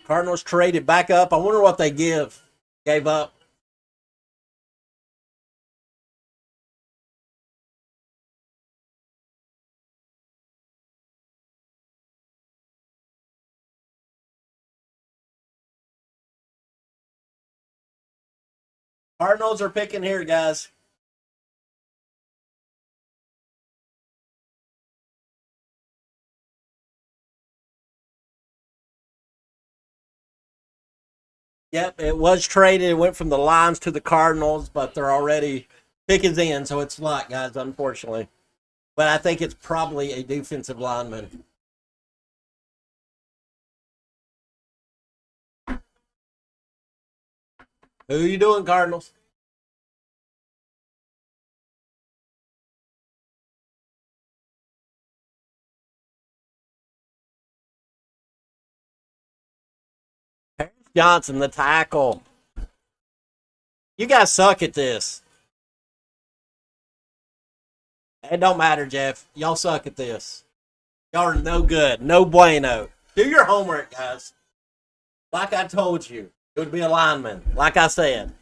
Cardinals traded back up. I wonder what they gave up. Cardinals are picking here, guys. Yep, it was traded. It went from the Lions to the Cardinals, but they're already picking in, so it's locked, guys, unfortunately. But I think it's probably a defensive lineman. Who are you doing, Cardinals? Paris Johnson, the tackle. You guys suck at this. It don't matter, Jeff. Y'all suck at this. Y'all are no good. No bueno. Do your homework, guys. Like I told you, it would be a lineman. Like I said.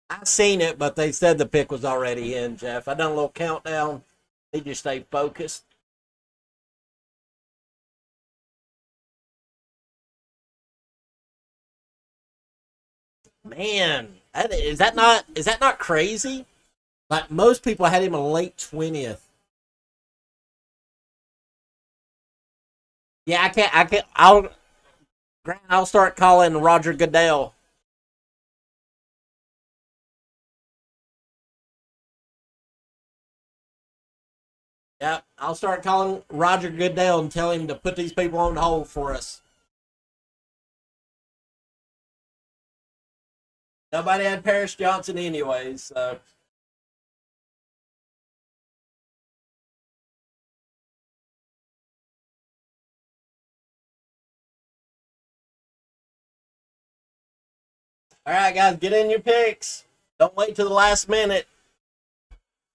I seen it, but they said the pick was already in, Jeff. I done a little countdown. Need you to stay focused. Man, is that not crazy? Like most people had him a late 20th. Yeah, I can't I'll start calling Roger Goodell. Yep, I'll start calling Roger Goodell and tell him to put these people on hold for us. Nobody had Paris Johnson anyways, so all right, guys, get in your picks. Don't wait till the last minute.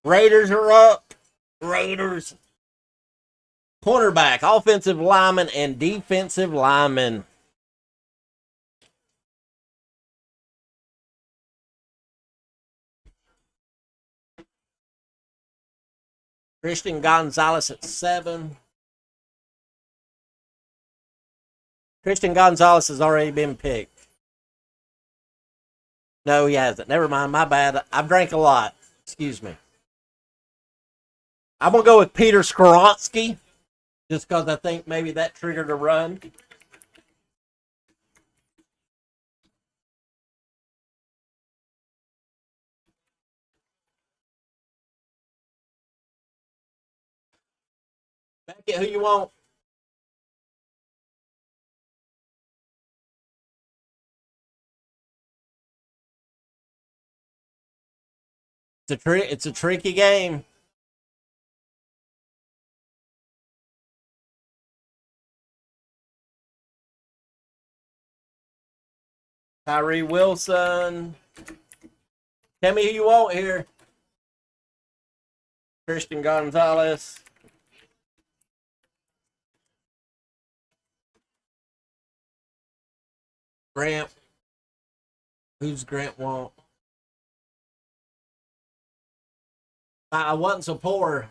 Raiders are up. Raiders. Cornerback, offensive lineman, and defensive lineman. Christian Gonzalez at 7. Christian Gonzalez has already been picked. No, he hasn't. Never mind. My bad. I've drank a lot. Excuse me. I'm going to go with Peter Skoronsky just because I think maybe that triggered a run. Beckett, who you want? It's a tricky game. Tyree Wilson. Tell me who you want here. Christian Gonzalez. Grant. Who's Grant want? I wasn't so poor.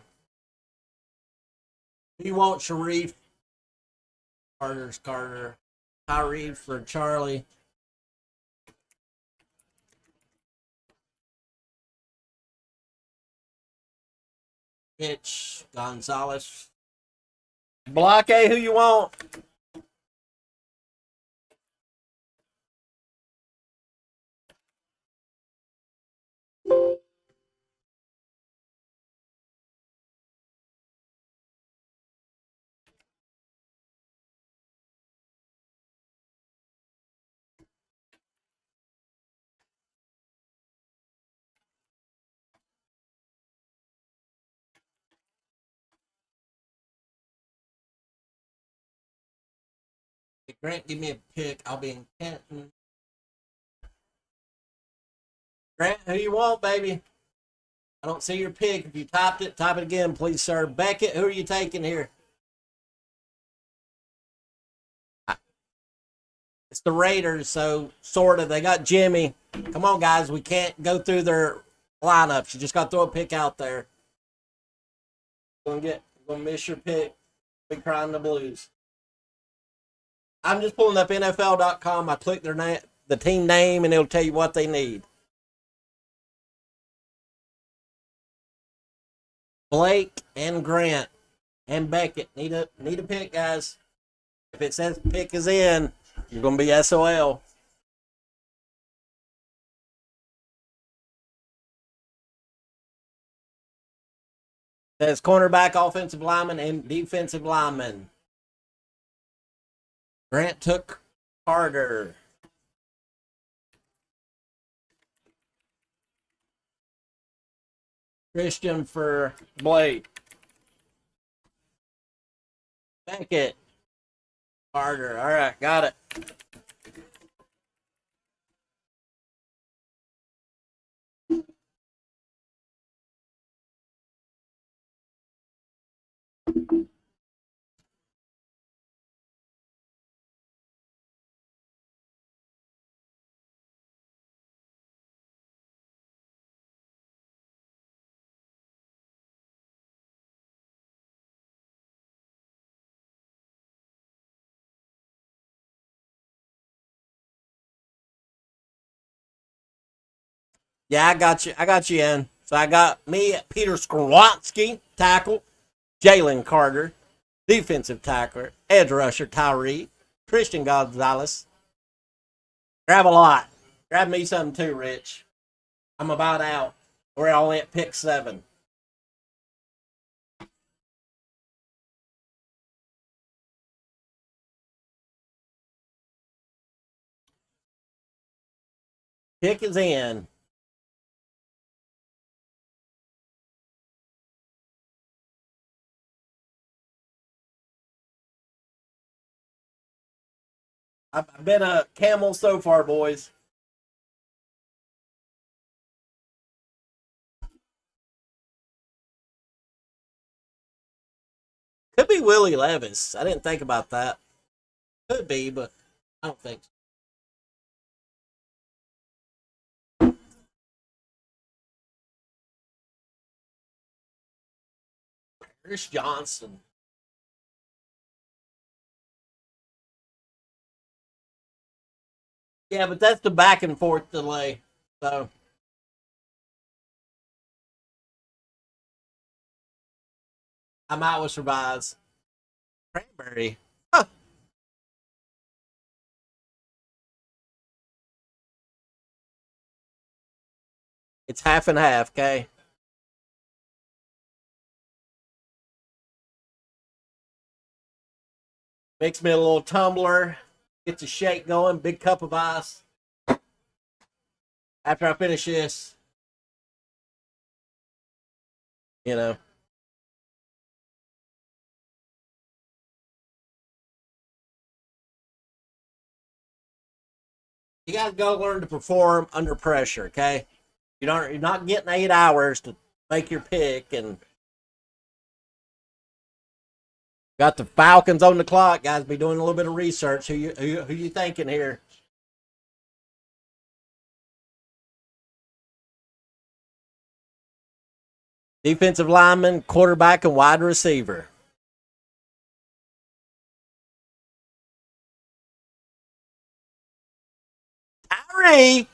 Who you want, Sharif? Carter's Carter. Tyree for Charlie. Mitch Gonzalez. Block A, who you want? Hey, Grant, give me a pick. I'll be in Canton. Grant, who you want, baby? I don't see your pick. If you typed it, type it again, please, sir. Beckett, who are you taking here? It's the Raiders, so sort of. They got Jimmy. Come on, guys. We can't go through their lineups. You just got to throw a pick out there. Gonna miss your pick. Be crying the blues. I'm just pulling up NFL.com. I click their name, the team name, and it'll tell you what they need. Blake and Grant and Beckett need a pick, guys. If it says pick is in, you're gonna be SOL. It says cornerback, offensive lineman, and defensive lineman. Grant took Carter. Christian for Blake. Beckett. Carter. All right, got it. Yeah, I got you. I got you in. So I got me at Peter Skoronsky, tackle. Jalen Carter, defensive tackler. Edge rusher, Tyree. Christian Gonzalez. Grab a lot. Grab me something too, Rich. I'm about out. We're only at pick 7. Pick is in. I've been a camel so far, boys. Could be Willie Levis. I didn't think about that. Could be, but I don't think so. Chris Johnson. Yeah, but that's the back and forth delay. So I'm out with survives. Cranberry. Huh. It's half and half, okay? Makes me a little tumbler. Gets a shake going. Big cup of ice. After I finish this, you know. You guys gotta learn to perform under pressure, okay? You're not getting 8 hours to make your pick, and got the Falcons on the clock, guys. Be doing a little bit of research. Who you thinking here? Defensive lineman, quarterback, and wide receiver. 3.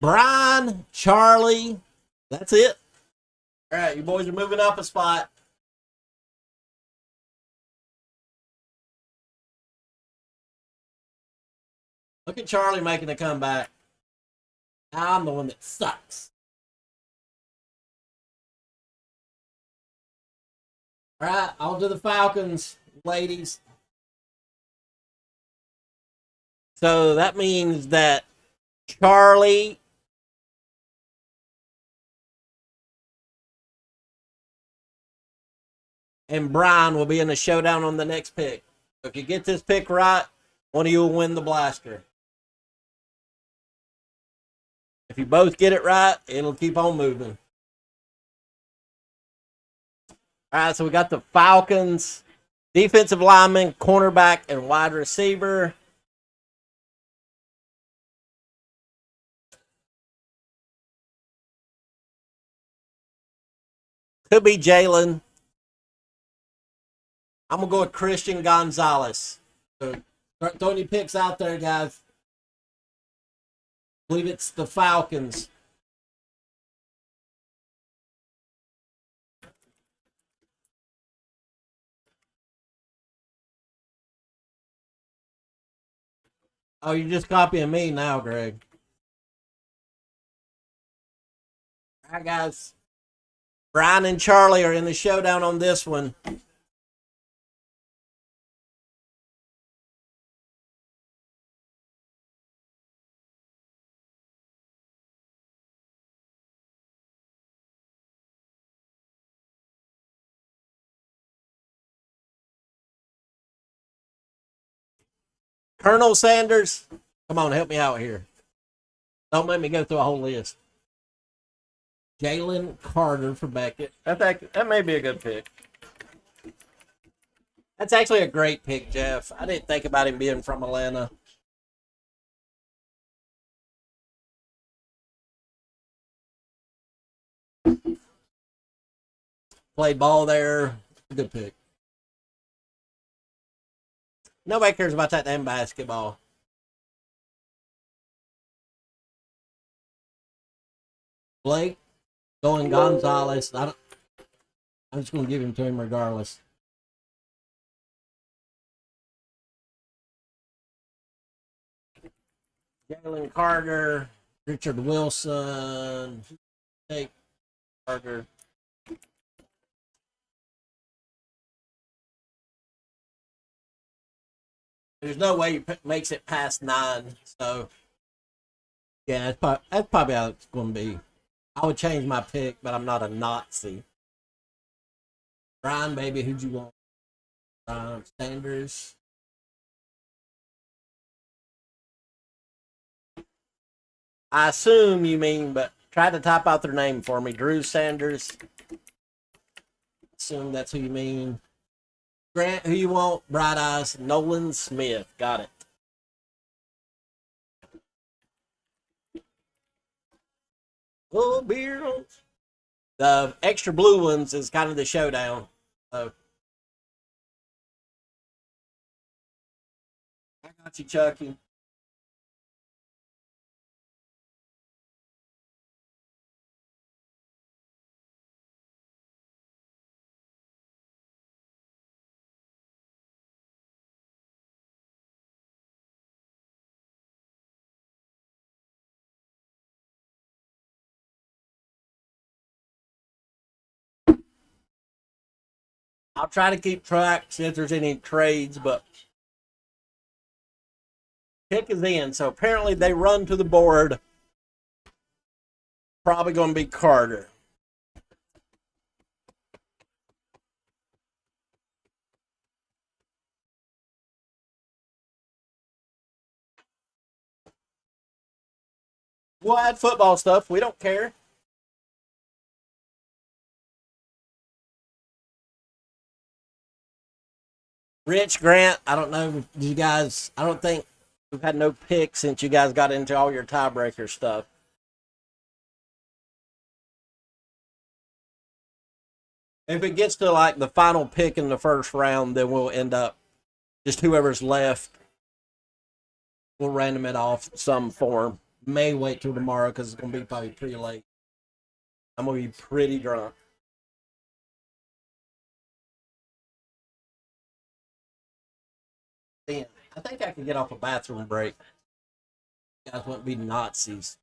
Brian, Charlie. That's it. All right, you boys are moving up a spot. Look at Charlie making a comeback. Now I'm the one that sucks. All right, on to the Falcons, ladies. So that means that Charlie and Brian will be in the showdown on the next pick. If you get this pick right, one of you will win the blaster. If you both get it right, it'll keep on moving. All right, so we got the Falcons, defensive lineman, cornerback, and wide receiver. Could be Jalen. I'm going to go with Christian Gonzalez. So start throwing your picks out there, guys. I believe it's the Falcons. Oh, you're just copying me now, Greg. All right, guys. Brian and Charlie are in the showdown on this one. Colonel Sanders, come on, help me out here. Don't let me go through a whole list. Jalen Carter for Beckett. That may be a good pick. That's actually a great pick, Jeff. I didn't think about him being from Atlanta. Played ball there. Good pick. Nobody cares about that damn basketball. Blake going Gonzalez. I'm just going to give him to him regardless. Jalen Carter, Richard Wilson, Jake Carter. There's no way he makes it past 9. So, yeah, that's probably how it's going to be. I would change my pick, but I'm not a Nazi. Brian, baby, who'd you want? Brian Sanders. I assume you mean, but try to type out their name for me. Drew Sanders. Assume that's who you mean. Grant, who you want? Bright Eyes. Nolan Smith. Got it. Oh, beer. The extra blue ones is kind of the showdown. So. I got you, Chucky. I'll try to keep track if there's any trades, but pick is in. So apparently they run to the board. Probably going to be Carter. We'll add football stuff. We don't care. Rich Grant, I don't know. You guys, I don't think we've had no picks since you guys got into all your tiebreaker stuff. If it gets to like the final pick in the first round, then we'll end up just whoever's left. We'll random it off some form. May wait till tomorrow because it's going to be probably pretty late. I'm going to be pretty drunk. Then I think I can get off a bathroom break. You guys wouldn't be Nazis.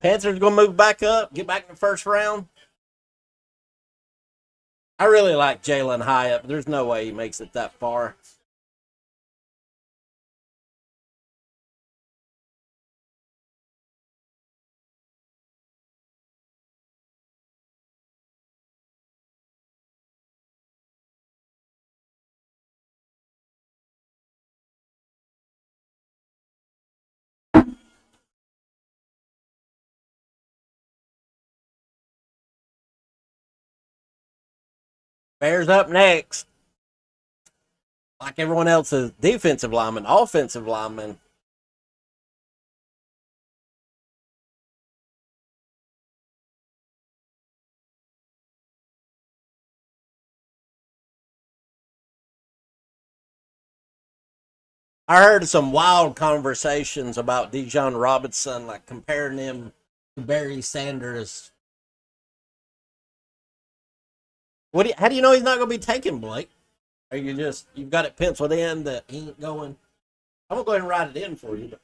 Panthers going to move back up, get back in the first round. I really like Jalen Hyatt, but there's no way he makes it that far. Bears up next. Like everyone else's defensive lineman, offensive lineman. I heard some wild conversations about Dijon Robinson, like comparing him to Barry Sanders. How do you know he's not going to be taken, Blake? Or you've got it penciled in that he ain't going? I'm going to go ahead and write it in for you.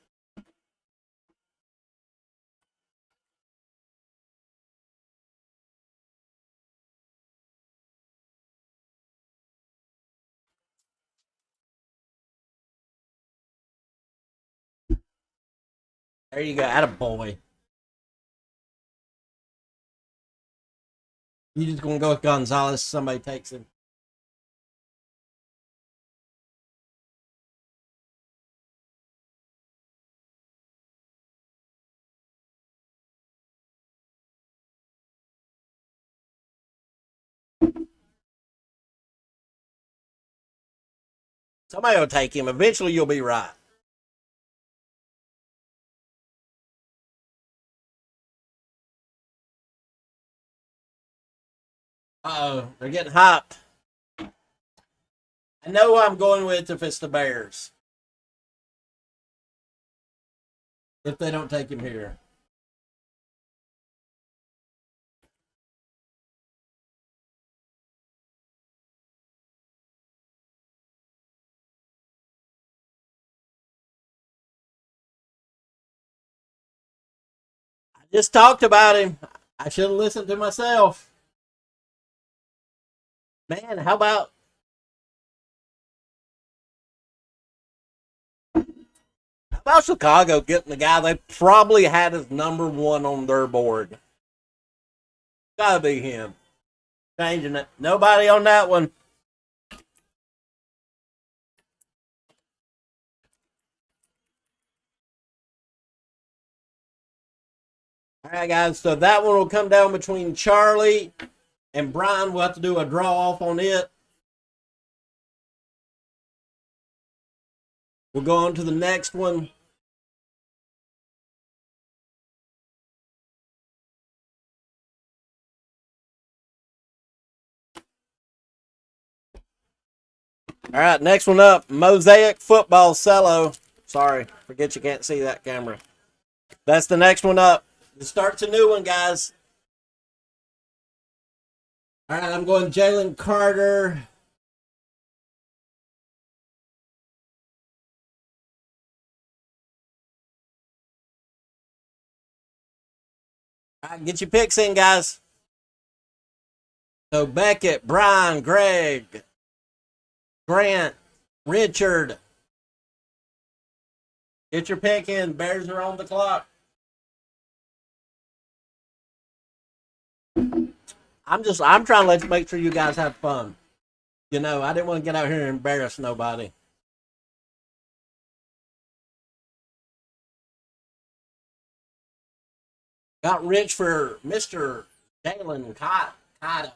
There you go. Attaboy. You just going to go with Gonzalez? Somebody takes him. Somebody will take him. Eventually, you'll be right. Uh-oh. They're getting hyped. I know who I'm going with if it's the Bears. If they don't take him here. I just talked about him. I should have listened to myself. Man, how about Chicago getting the guy they probably had as number one on their board? Gotta be him. Changing it. Nobody on that one. All right, guys. So that one will come down between Charlie and Brian. We'll have to do a draw off on it. We'll go on to the next one. All right, next one up, Mosaic Football Cello. Sorry, forget you can't see that camera. That's the next one up. It starts a new one, guys. All right, I'm going Jalen Carter. All right, get your picks in, guys. So Beckett, Brian, Greg, Grant, Richard. Get your pick in. Bears are on the clock. I'm trying to make sure you guys have fun. You know, I didn't want to get out here and embarrass nobody. Got rich for Mr. Jalen Kata.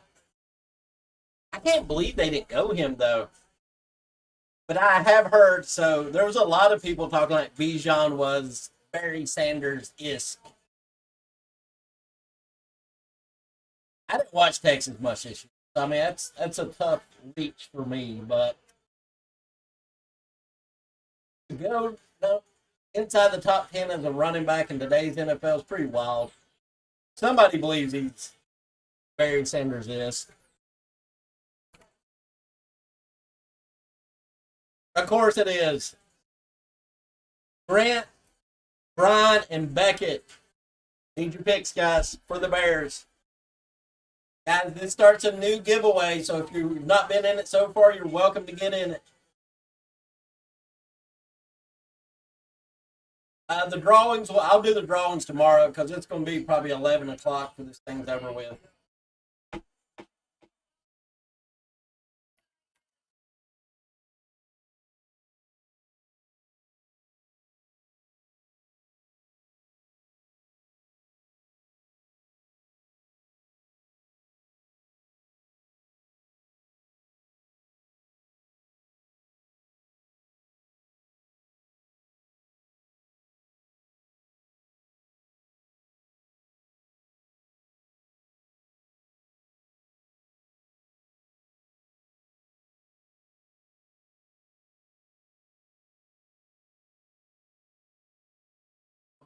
I can't believe they didn't go him though. But I have heard, so there was a lot of people talking like Bijan was Barry Sanders is. I didn't watch Texas much this year. I mean, that's a tough reach for me, but to go no, inside the top 10 as a running back in today's NFL is pretty wild. Somebody believes he's Barry Sanders is. Of course it is. Grant, Brian, and Beckett. Need your picks, guys, for the Bears. Guys, this starts a new giveaway, so if you've not been in it so far, you're welcome to get in it. The drawings, well, I'll do the drawings tomorrow because it's going to be probably 11 o'clock for this thing's over with.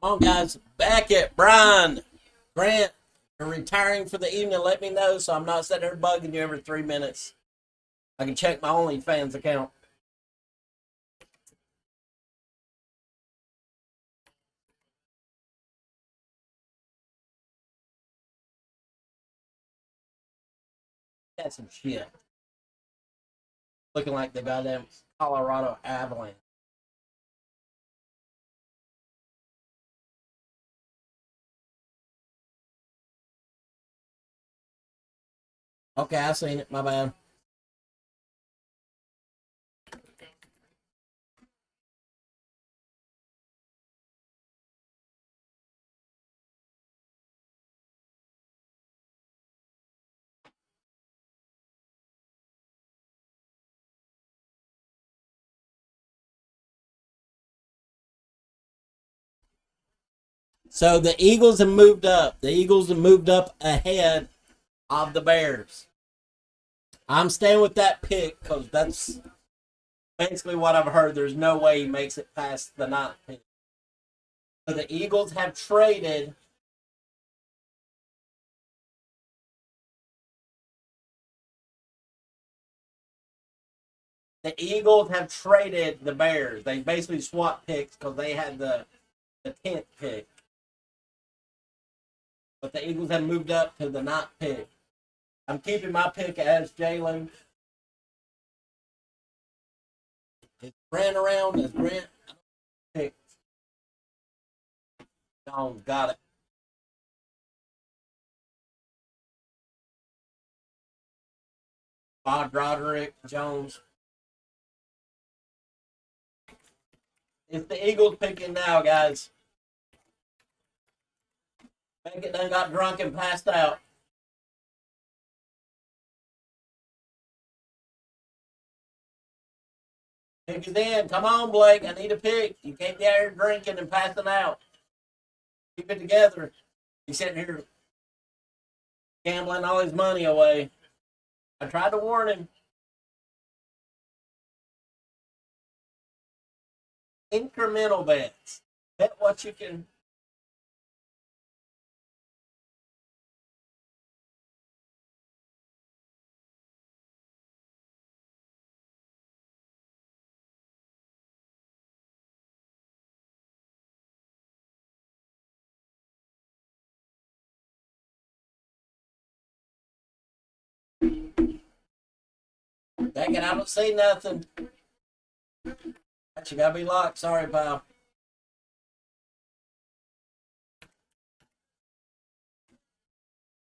Come on, guys. Beckett, Brian, Grant, you're retiring for the evening. Let me know so I'm not sitting there bugging you every 3 minutes. I can check my OnlyFans account. That's some shit. Looking like the goddamn Colorado Avalanche. Okay, I seen it. My bad. So the Eagles have moved up. The Eagles have moved up ahead of the Bears. I'm staying with that pick because that's basically what I've heard. There's no way he makes it past the ninth pick. So the Eagles have traded. The Eagles have traded the Bears. They basically swapped picks because they had the 10th pick. But the Eagles have moved up to the ninth pick. I'm keeping my pick as Jalen. Is Grant around? Is Grant picked? Jones got it. Bob Broderick Jones. It's the Eagles picking now, guys. Beckett done got drunk and passed out. Pick is in. Come on, Blake. I need a pick. You can't be out here drinking and passing out. Keep it together. He's sitting here gambling all his money away. I tried to warn him. Incremental bets. Bet what you can. Dang it, I don't see nothing. You gotta be locked. Sorry, pal.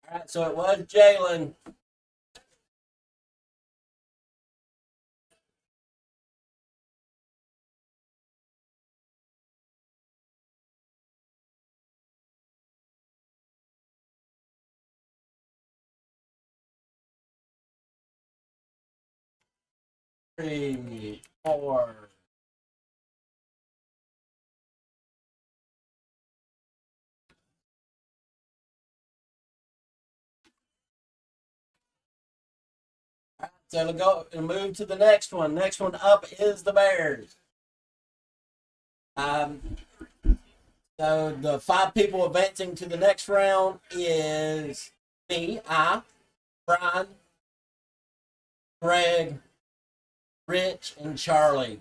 All right, so it was Jalen. 3, 4. So we'll move to the next one. Next one up is the Bears. Um, so the 5 people advancing to the next round is me, Brian, Greg, Rich, and Charlie.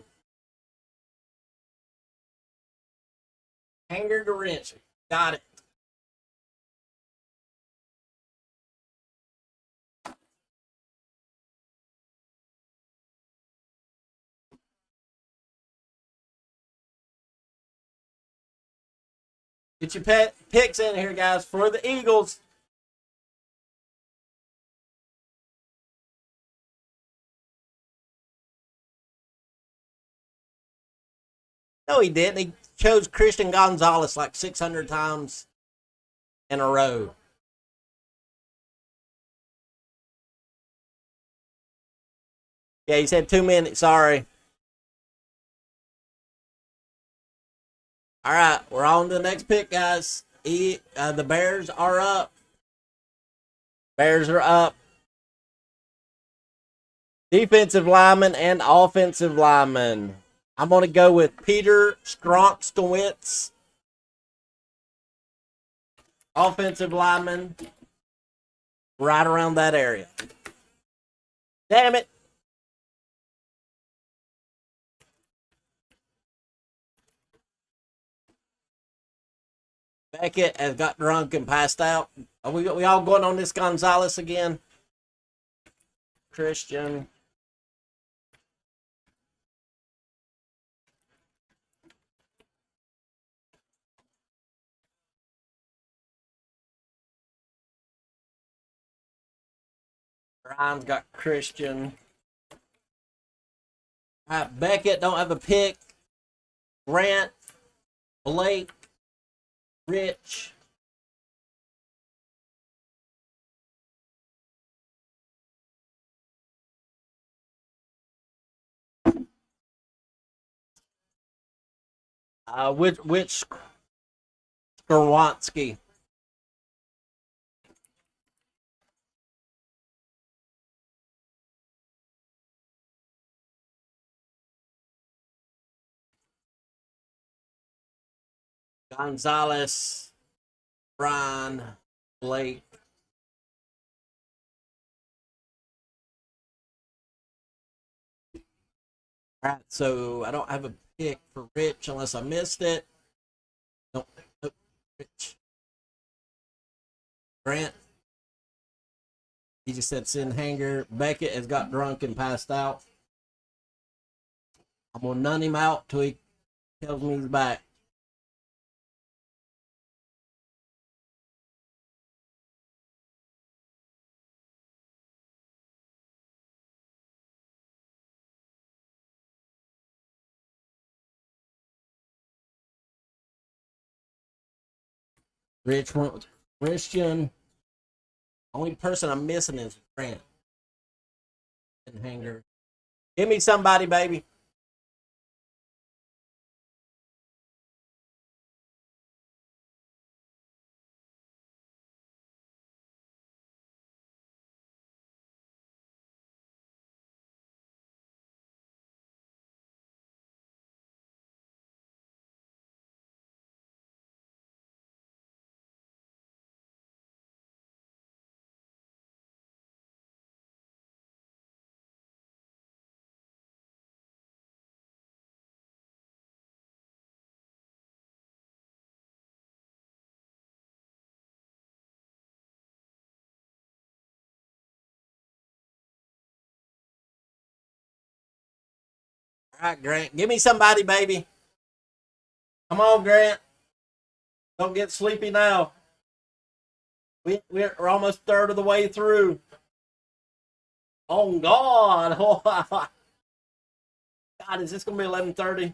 Hanger to Rich. Got it. Get your picks in here, guys, for the Eagles. No, he didn't. He chose Christian Gonzalez like 600 times in a row. Yeah, he said 2 minutes. Sorry. All right, we're on to the next pick, guys. The Bears are up. Bears are up. Defensive lineman and offensive lineman. I'm going to go with Peter Skronskowitz. Offensive lineman. Right around that area. Damn it. Beckett has got drunk and passed out. Are we all going on this Gonzalez again? Christian. Ryan's got Christian. All right, Beckett don't have a pick. Grant, Blake, Rich. Which Skowronski? Gonzalez, Brian, Blake. All right, so I don't have a pick for Rich unless I missed it. Nope, Rich. Grant. He just said send Hanger. Beckett has got drunk and passed out. I'm going to nun him out till he tells me he's back. Rich went with Christian. Only person I'm missing is Grant and Hanger. Give me somebody, baby. All right, Grant. Give me somebody, baby. Come on, Grant. Don't get sleepy now. We're almost third of the way through. Oh, God. God, is this going to be 11:30?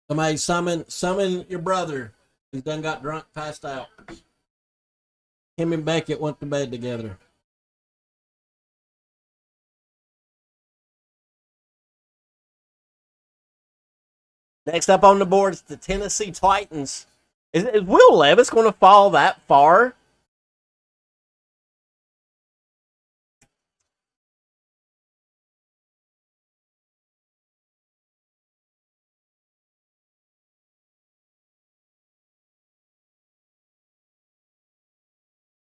Somebody summon your brother. He's done got drunk, passed out. Him and Beckett went to bed together. Next up on the board is the Tennessee Titans. Is Will Levis going to fall that far?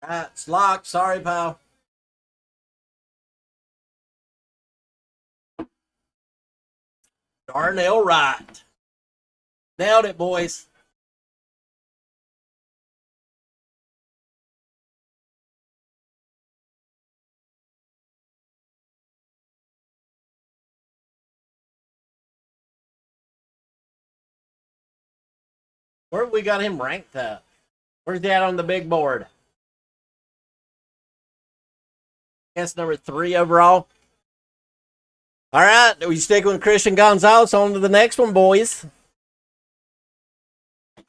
It's locked. Sorry, pal. Darnell Wright. Nailed it, boys. Where we got him ranked at? Where's that on the big board? Guess number 3 overall. All right, we stick with Christian Gonzalez. On to the next one, boys.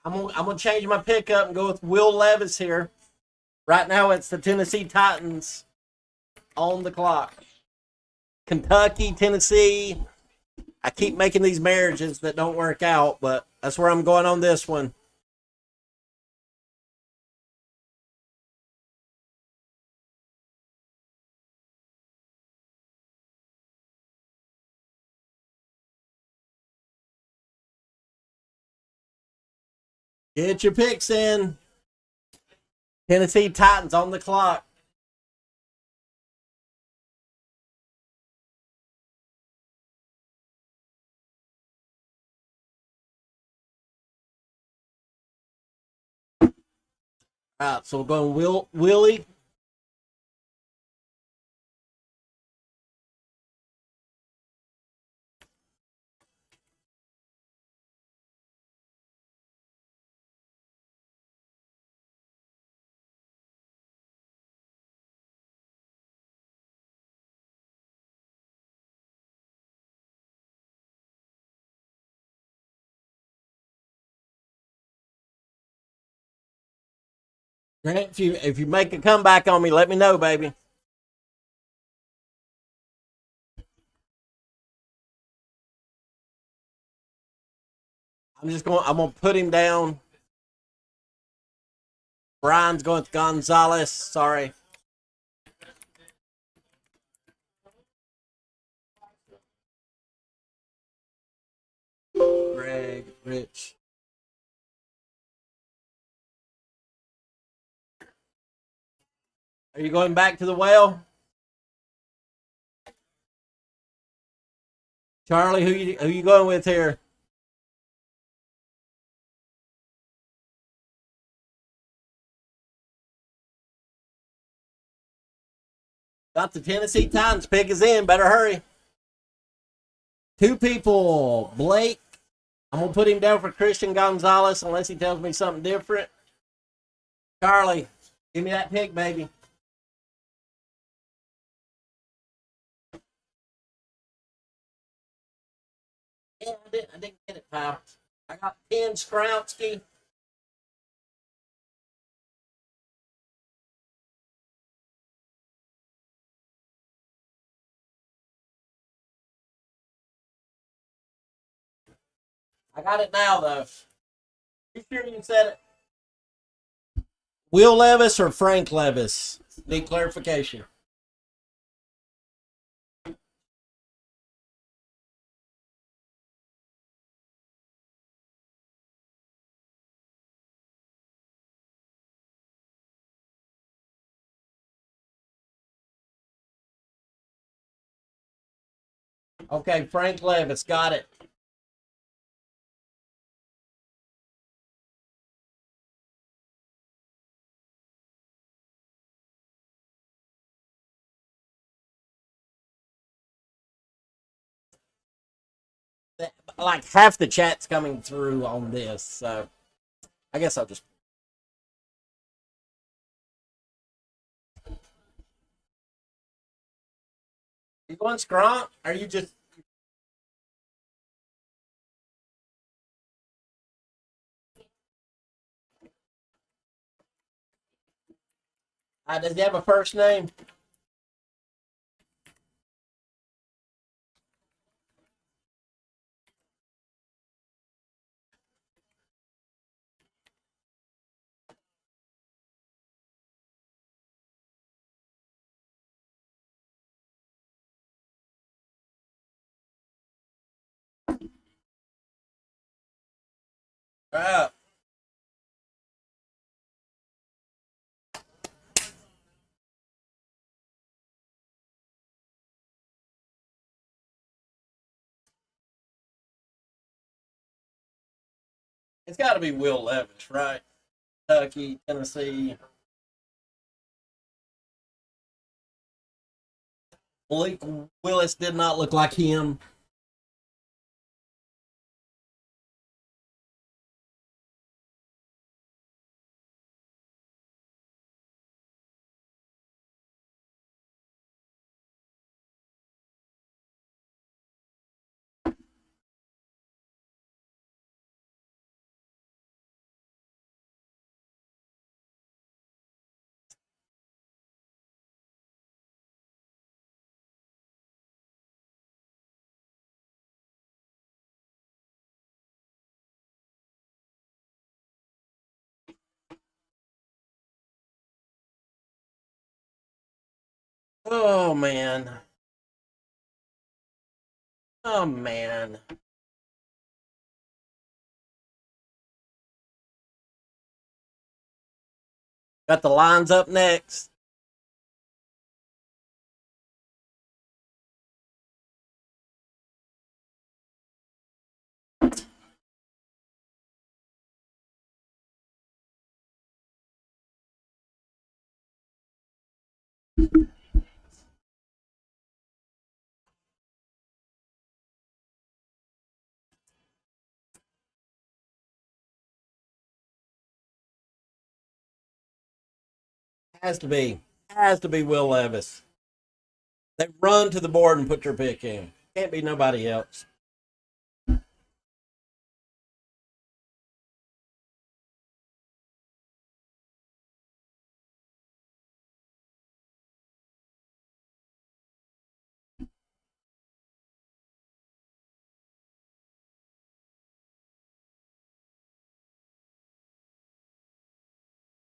I'm gonna change my pickup and go with Will Levis here. Right now, it's the Tennessee Titans on the clock. Kentucky, Tennessee. I keep making these marriages that don't work out, but that's where I'm going on this one. Get your picks in. Tennessee Titans on the clock. All right, so we're going Willie. Grant, if you make a comeback on me, let me know, baby. I'm gonna put him down. Brian's going with Gonzalez. Sorry. Greg, Rich. Are you going back to the well? Charlie, who you going with here? Got the Tennessee Titans pick is in. Better hurry. 2 people. Blake. I'm gonna put him down for Christian Gonzalez unless he tells me something different. Charlie, give me that pick, baby. Yeah, I didn't get it, pal. I got 10 Skronsky. I got it now, though. You sure you said it? Will Levis or Frank Levis? Need clarification. Okay, Frank Levis. Got it. Like half the chat's coming through on this, so I guess I'll just. You going Scrunk? Are you just Does he have a first name? All right. It's got to be Will Levis, right? Kentucky, Tennessee. Malik Willis did not look like him. Oh man. Oh man. Got the lines up next. Has to be. Has to be Will Levis. They run to the board and put your pick in. Can't be nobody else.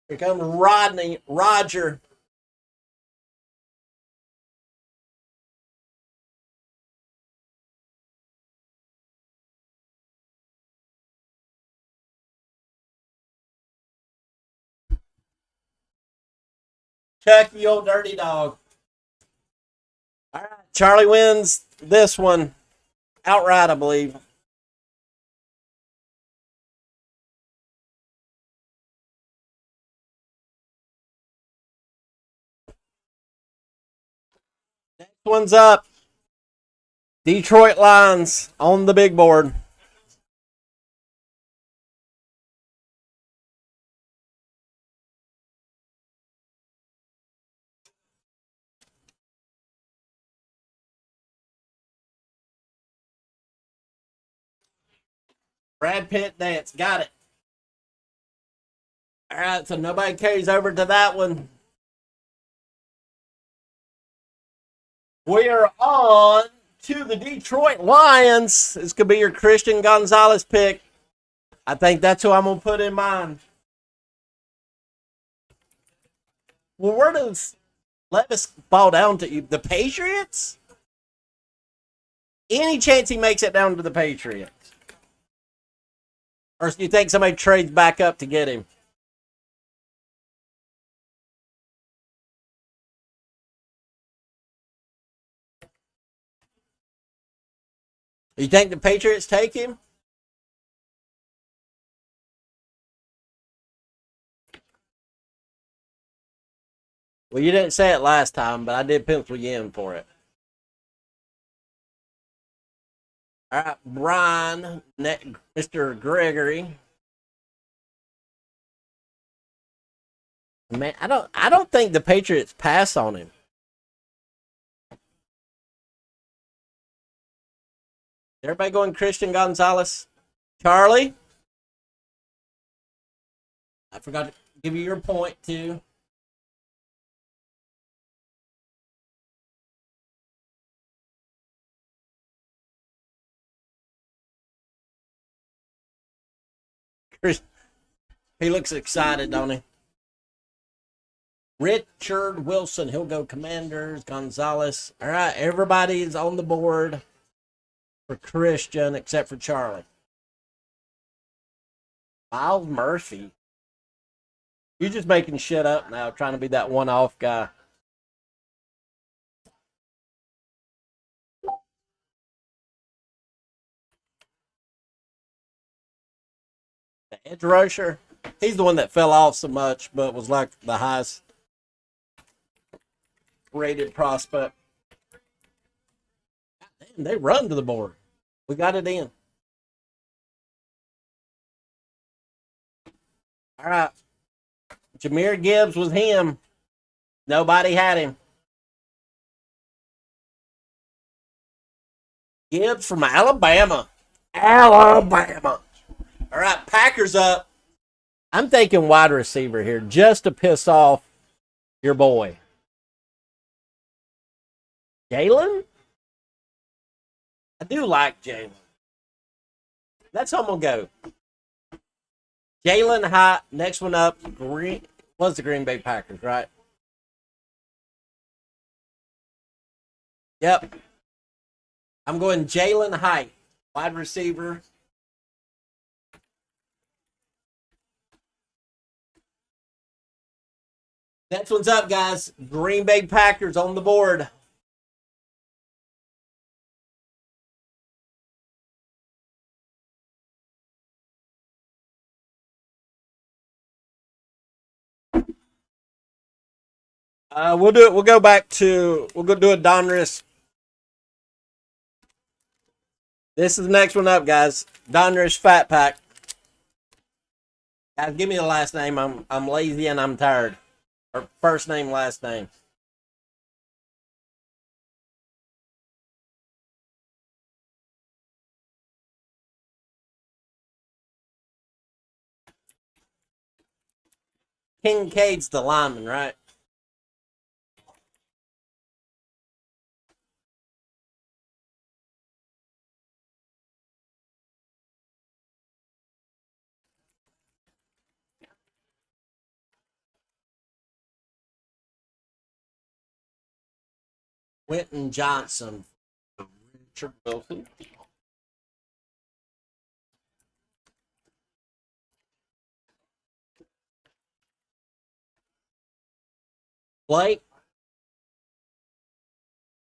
Here comes Roger. Chucky, you old dirty dog. All right. Charlie wins this one outright, I believe. Next one's up. Detroit Lions on the big board. Brad Pitt dance. Got it. All right, so nobody carries over to that one. We are on to the Detroit Lions. This could be your Christian Gonzalez pick. I think that's who I'm going to put in mind. Well, where does Levis fall down to? The Patriots? Any chance he makes it down to the Patriots? Or do you think somebody trades back up to get him? You think the Patriots take him? Well, you didn't say it last time, but I did pencil you in for it. All right, Brian, Mr. Gregory. Man, I don't think the Patriots pass on him. Everybody going Christian Gonzalez? Charlie? I forgot to give you your point too. He looks excited, don't he? Richard Wilson, he'll go Commanders. Gonzalez. All right, everybody is on the board for Christian except for Charlie. Miles Murphy. You're just making shit up now, trying to be that one-off guy. The edge rusher. He's the one that fell off so much, but was like the highest rated prospect. Damn, they run to the board. We got it in. All right. Jahmyr Gibbs was him. Nobody had him. Gibbs from Alabama. Alabama. All right, Packers up. I'm thinking wide receiver here just to piss off your boy. Jalen? I do like Jalen. That's how I'm going to go. Jalen Hyatt. Next one up. Was the Green Bay Packers, right? Yep. I'm going Jalen Hyatt. Wide receiver. Next one's up, guys. Green Bay Packers on the board. We'll do it. We'll go back to. We'll go do a Donruss. This is the next one up, guys. Donruss Fat Pack. Guys, give me the last name. I'm lazy and I'm tired. Or first name, last name. Kincaid's the lineman, right? Quentin Johnson. Richard Wilson. Blake.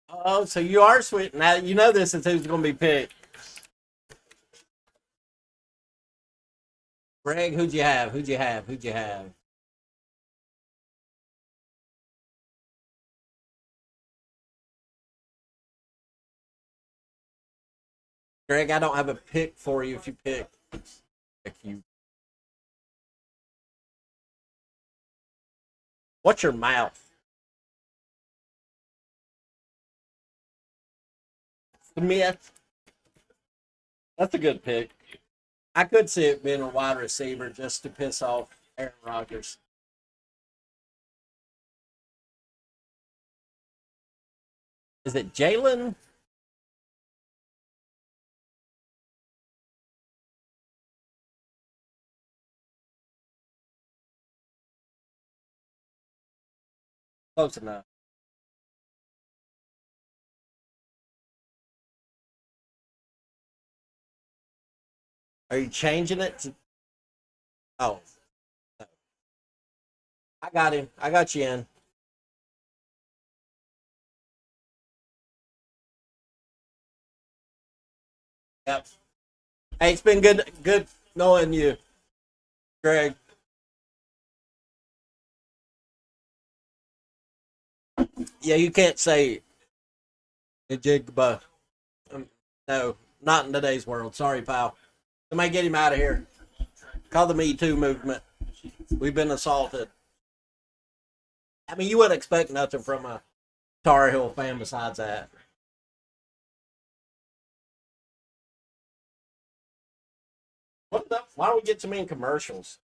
Oh, so you are sweet. Now you know this is who's going to be picked. Greg, who'd you have? Who'd you have? Who'd you have? Greg, I don't have a pick for you if you pick. If you. What's your mouth? Smith. That's a good pick. I could see it being a wide receiver just to piss off Aaron Rodgers. Is it Jalen? Close enough. Are you changing it to? Oh, no. I got him. I got you in. Yep. Hey, it's been good knowing you, Greg. Yeah, you can't say Jigba. No, not in today's world. Sorry, pal. Somebody get him out of here. Call the Me Too movement. We've been assaulted. I mean, you wouldn't expect nothing from a Tar Heel fan besides that. What the? Why don't we get some in commercials?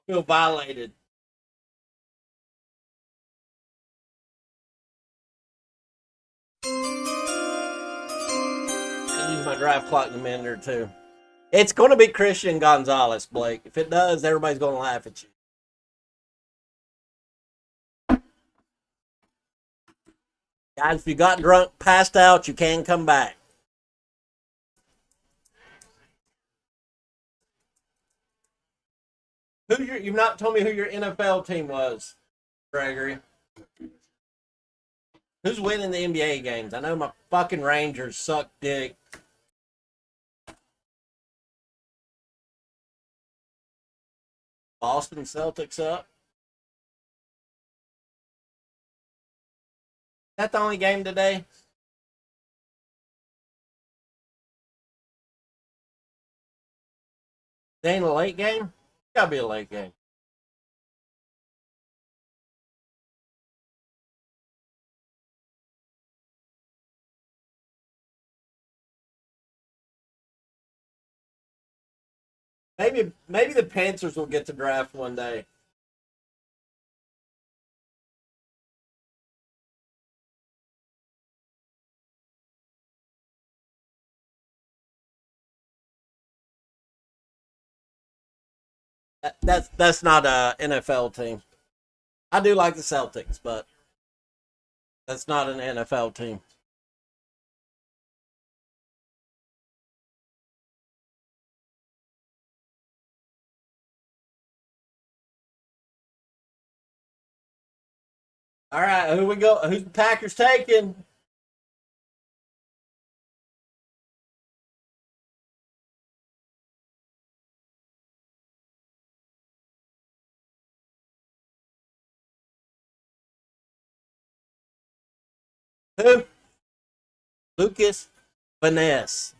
I feel violated. I'll use my drive clock in a minute or two. It's going to be Christian Gonzalez, Blake. If it does, everybody's going to laugh at you. Guys, if you got drunk, passed out, you can come back. You've not told me who your NFL team was, Gregory. Who's winning the NBA games? I know my fucking Rangers suck dick. Boston Celtics up. Is that the only game today? They ain't a late game? Gotta be a late game. Maybe the Panthers will get the draft one day. That's not a NFL team. I do like the Celtics, but that's not an NFL team. All right, who we go? Who's the Packers taking? Who? Lucas Vaness.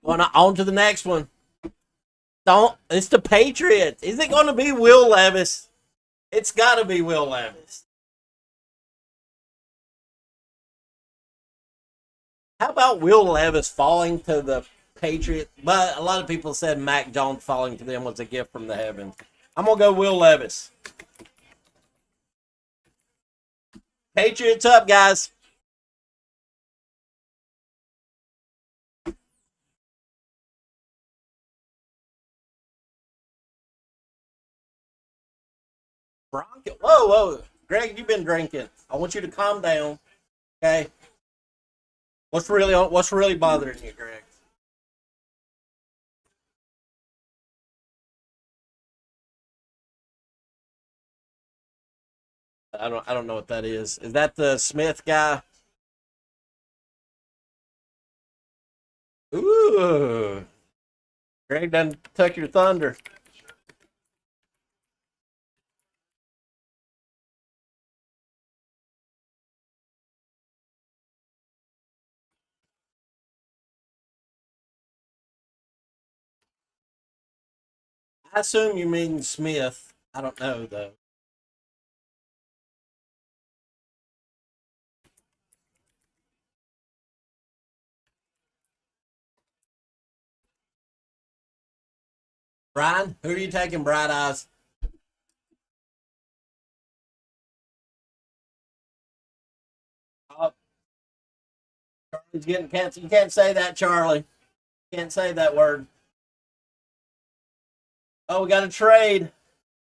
On to the next one. Don't. It's the Patriots. Is it going to be Will Levis? It's got to be Will Levis. How about Will Levis falling to the Patriots? But a lot of people said Mac Jones falling to them was a gift from the heavens. I'm going to go Will Levis. Patriots up, guys. Bronco. Whoa, whoa. Greg, you've been drinking. I want you to calm down. Okay. What's really bothering you, Greg? I don't know what that is. Is that the Smith guy? Ooh. Greg done took your thunder. I assume you mean Smith. I don't know though. Brian, who are you taking, Bright Eyes? Oh, Charlie's getting canceled. You can't say that, Charlie. Can't say that word. Oh, we got a trade.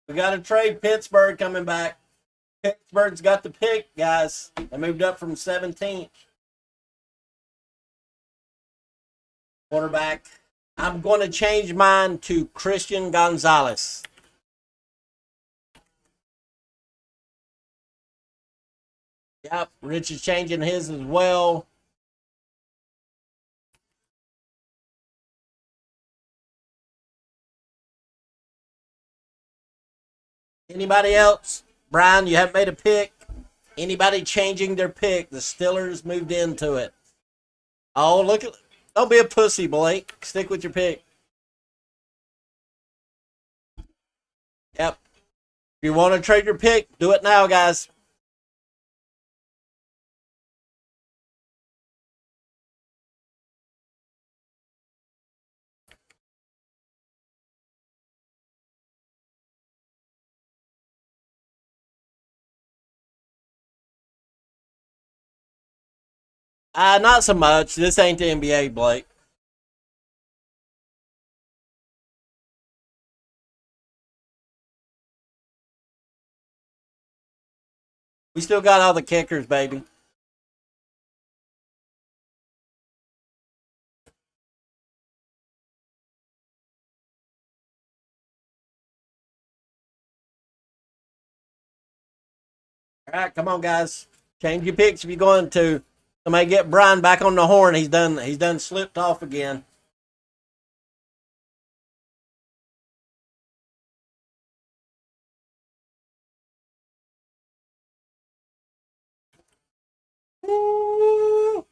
We got a trade. Pittsburgh coming back. Pittsburgh's got the pick, guys. They moved up from 17th. Quarterback. I'm going to change mine to Christian Gonzalez. Yep, Rich is changing his as well. Anybody else? Brian, you haven't made a pick. Anybody changing their pick? The Steelers moved into it. Oh, look at. Don't be a pussy, Blake. Stick with your pick. Yep. If you want to trade your pick, do it now, guys. Not so much. This ain't the NBA, Blake. We still got all the kickers, baby. All right, come on, guys. Change your picks if you're going to. Somebody get Brian back on the horn. He's done. He's done slipped off again. Woo!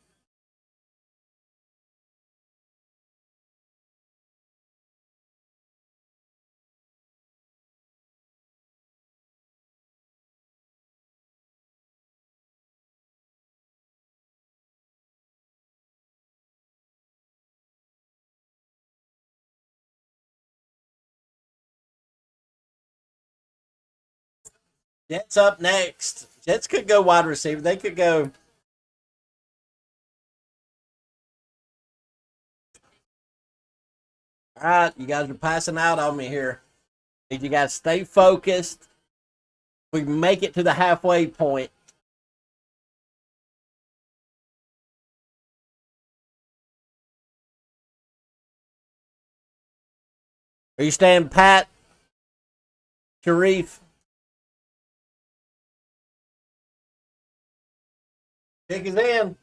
Jets up next. Jets could go wide receiver. They could go. All right, you guys are passing out on me here. Need you guys stay focused. We make it to the halfway point. Are you staying pat, Sharif? Pick is in.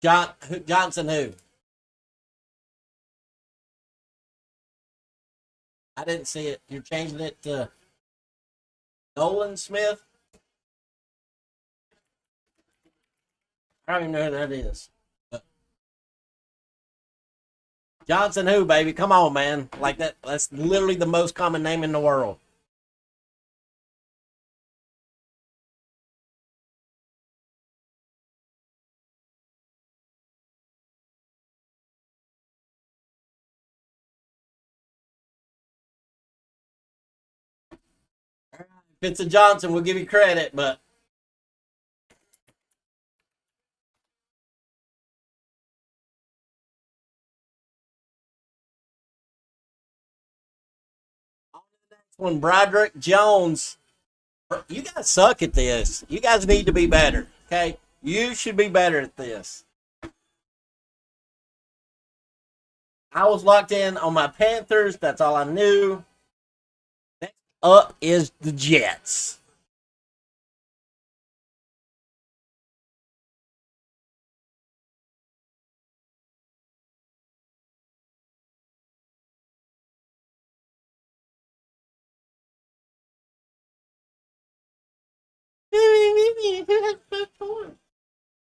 Johnson who? I didn't see it. You're changing it to Nolan Smith? I don't even know who that is. Johnson who, baby? Come on, man. Like that's literally the most common name in the world. If it's a Johnson, we'll give you credit, but when Broderick Jones, you guys suck at this. You guys need to be better. Okay, you should be better at this. I was locked in on my Panthers. That's all I knew. Next up is the Jets.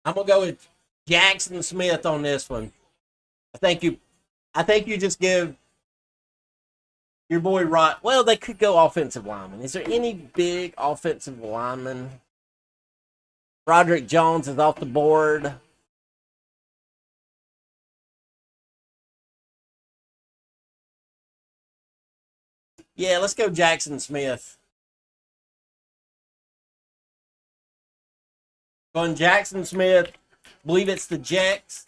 I'm gonna go with Jackson Smith on this one. I think you. I think you just give your boy Rod. Well, they could go offensive lineman. Is there any big offensive lineman? Roderick Jones is off the board. Yeah, let's go Jackson Smith. Going Jackson Smith. Believe it's the Jets.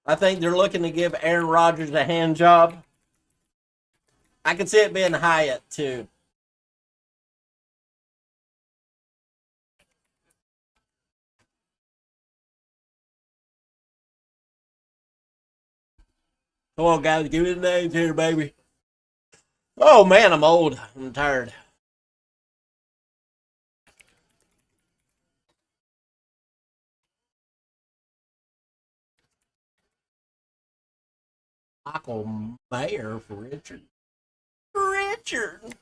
I think they're looking to give Aaron Rodgers a hand job. I can see it being Hyatt too. Come on, guys, give me the names here, baby. Oh man, I'm old. I'm tired. Michael Mayer for Richard. Richard.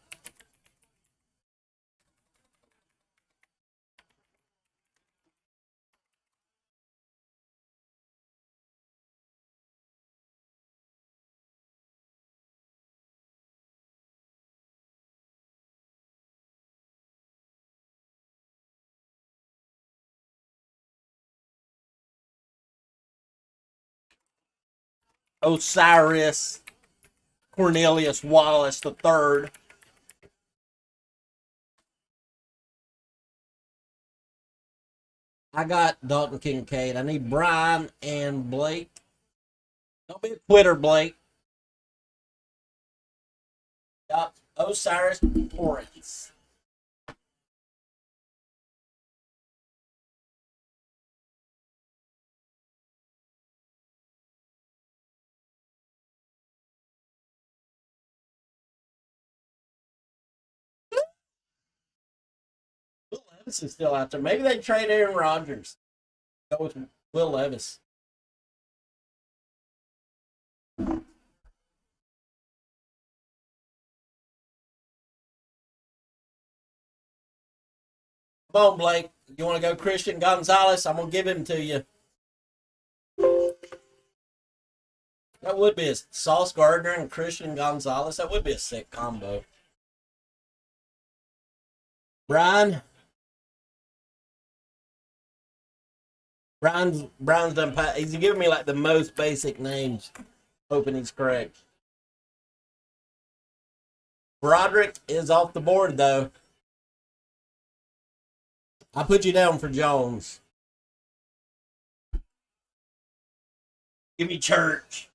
Osiris Cornelius Wallace III. I got Dalton Kincaid. I need Brian and Blake. Don't be a quitter, Blake. Got Osiris Torrance. Will Levis is still out there. Maybe they trade Aaron Rodgers. Go with Will Levis. Come on, Blake. You want to go Christian Gonzalez? I'm going to give him to you. That would be a Sauce Gardner and Christian Gonzalez. That would be a sick combo. Brian. Brian's done. He's giving me like the most basic names. Hoping he's correct. Broderick is off the board though. I put you down for Jones. Give me Church.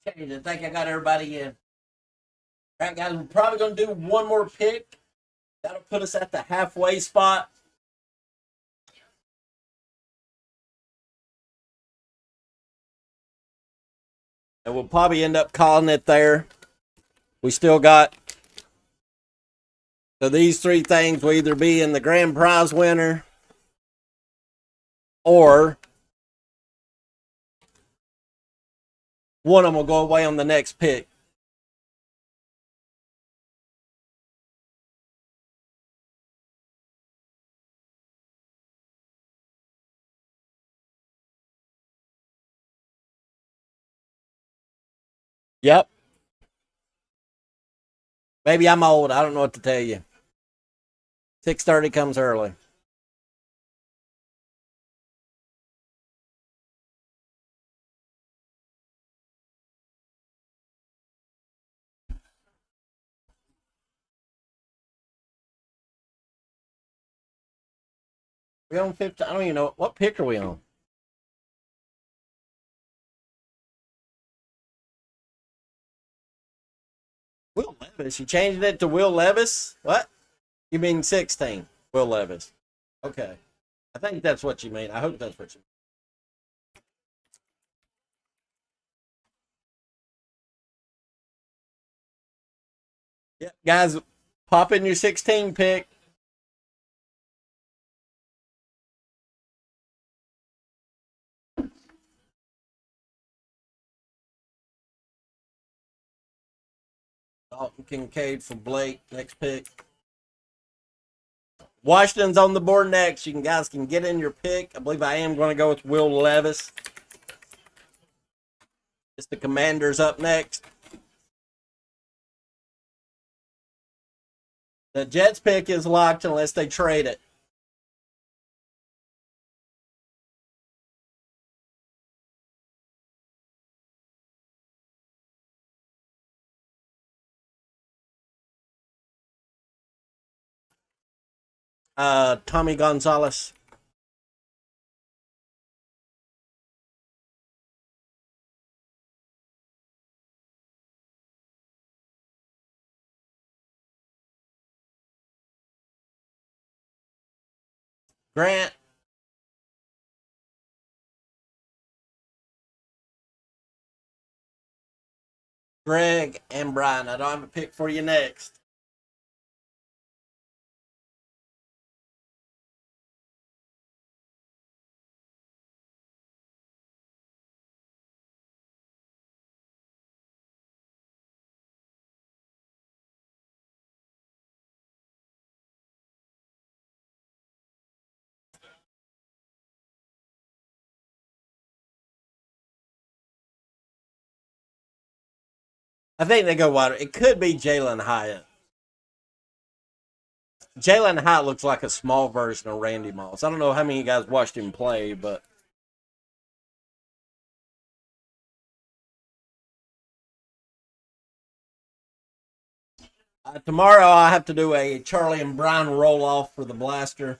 I think I got everybody in. All right, guys, we're probably going to do one more pick. That'll put us at the halfway spot. And we'll probably end up calling it there. We still got. So these three things will either be in the grand prize winner or one of them will go away on the next pick. Yep. Maybe I'm old. I don't know what to tell you. 6:30 comes early. We on 15. I don't even know what pick are we on. Will Levis. You changed it to Will Levis? What? You mean 16? Will Levis. Okay. I think that's what you mean. I hope that's what you mean. Yeah, guys, pop in your 16 pick. Dalton Kincaid for Blake. Next pick. Washington's on the board next. You guys can get in your pick. I believe I am going to go with Will Levis. It's the Commanders up next. The Jets pick is locked unless they trade it. Tommy Gonzalez. Grant. Greg, and Brian. I don't have a pick for you next. I think they go wider. It could be Jalen Hyatt. Jalen Hyatt looks like a small version of Randy Moss. I don't know how many of you guys watched him play, but tomorrow I have to do a Charlie and Brian roll off for the blaster.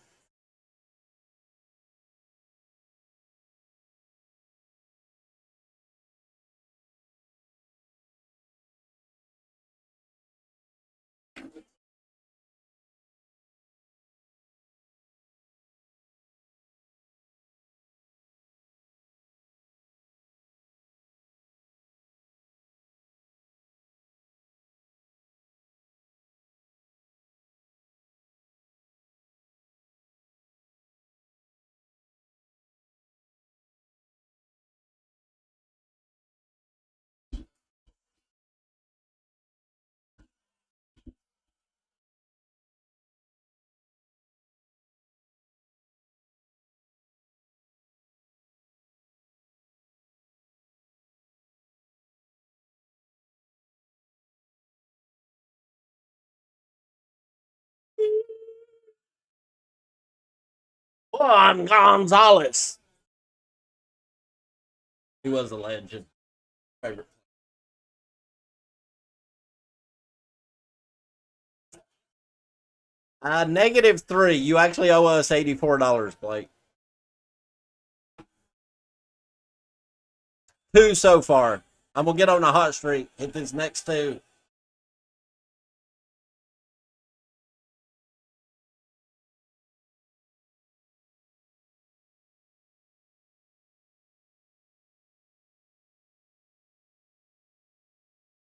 Juan Gonzalez. He was a legend. Favorite. -3. You actually owe us $84, Blake. 2 so far. I'm gonna get on a hot streak. Hit this next 2.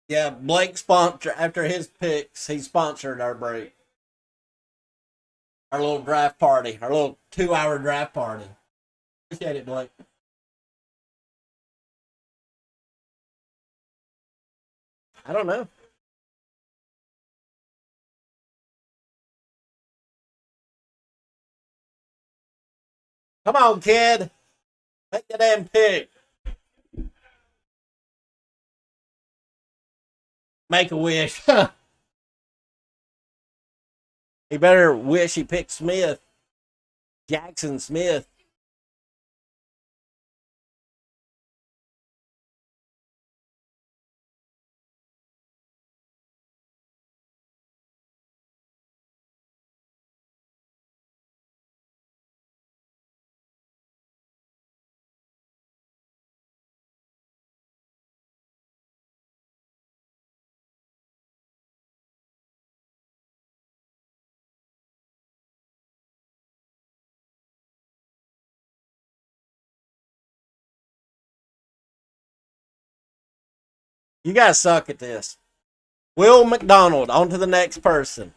Yeah, Blake sponsor after his picks. He sponsored our break, our little draft party, our little 2-hour draft party. Appreciate it, Blake. I don't know. Come on, kid. Take the damn pick. Make a wish. He better wish he picked Smith. Jackson Smith. You guys suck at this. Will McDonald. On to the next person.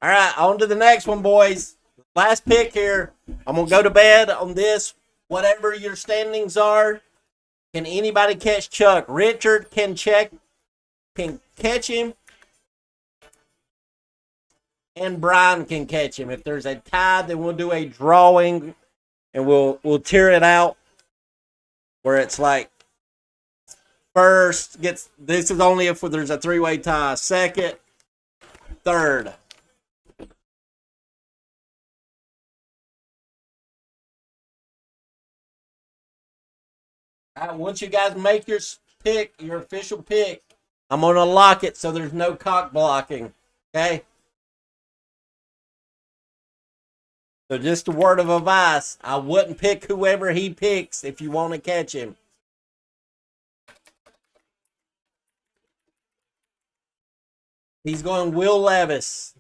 All right, on to the next one, boys. Last pick here. I'm going to go to bed on this. Whatever your standings are, can anybody catch Chuck? Richard can catch him, and Brian can catch him. If there's a tie, then we'll do a drawing, and we'll tear it out where it's like first gets. This is only if there's a 3-way tie. Second, third. All right, once you guys make your pick, your official pick, I'm gonna lock it so there's no cock blocking. Okay. So just a word of advice: I wouldn't pick whoever he picks if you want to catch him. He's going Will Levis.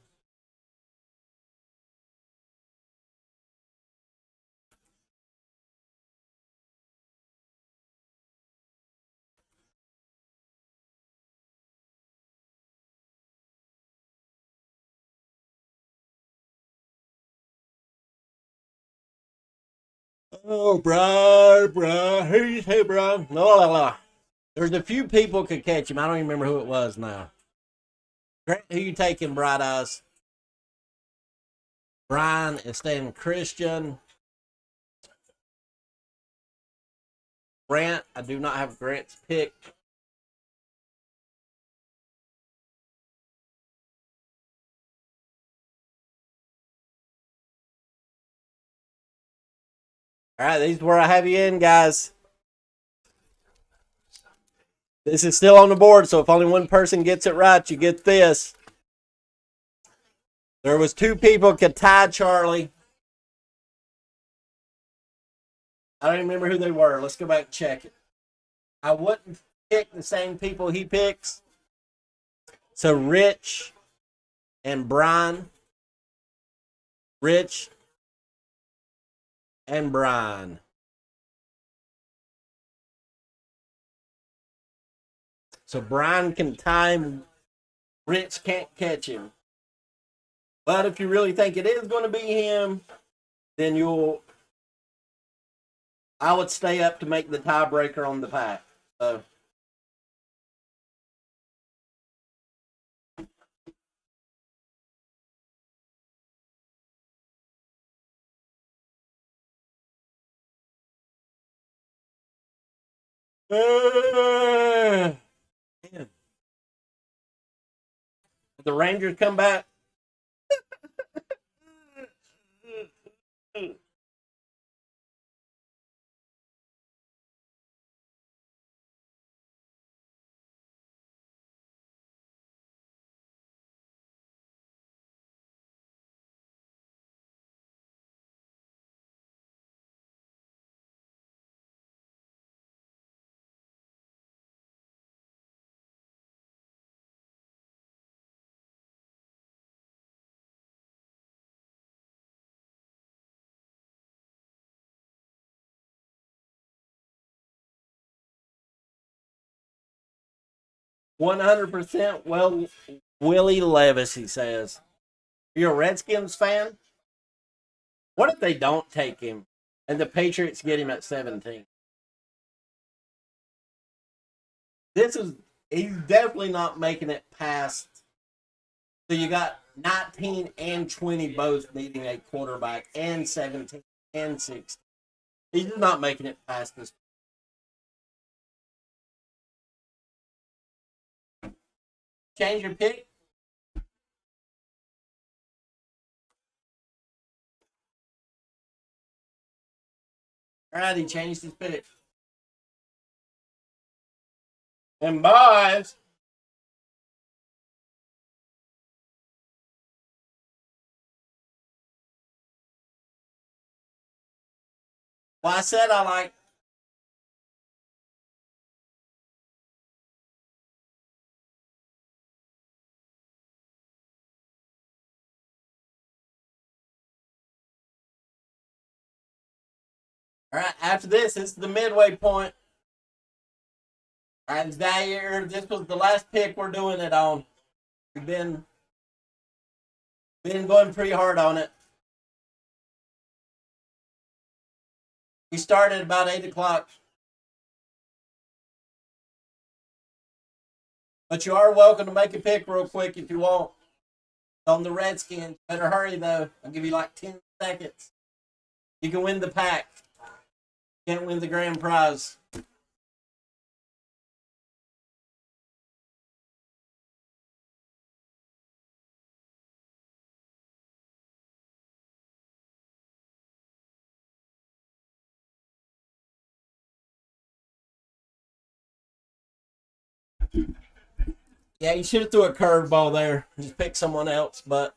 Oh, bro. Who you say, bro? No. There's a few people could catch him. I don't even remember who it was now. Grant, who you taking, Bright Eyes? Brian is staying Christian. Grant, I do not have Grant's pick. All right, these is where I have you in, guys. This is still on the board, so if only one person gets it right, you get this. There was two people could tie Charlie. I don't even remember who they were. Let's go back and check it. I wouldn't pick the same people he picks. So Rich and Brian. Rich and Brian. So Brian can time. Rich can't catch him. But if you really think it is going to be him, then I would stay up to make the tiebreaker on the pack. So. Did the Rangers come back? 100% Willie Levis, he says. You're a Redskins fan? What if they don't take him and the Patriots get him at 17? He's definitely not making it past. So you got 19 and 20 both needing a quarterback, and 17 and 16. He's not making it past this. Change your pick. All right, he changed his pick. And boys, well, I said I like. All right, after this, it's the midway point. All right, Zaire, this was the last pick we're doing it on. We've been going pretty hard on it. We started about 8 o'clock. But you are welcome to make a pick real quick if you want. On the Redskins. Better hurry, though. I'll give you like 10 seconds. You can win the pack. Can't win the grand prize. Yeah, you should have threw a curveball there. Just pick someone else, but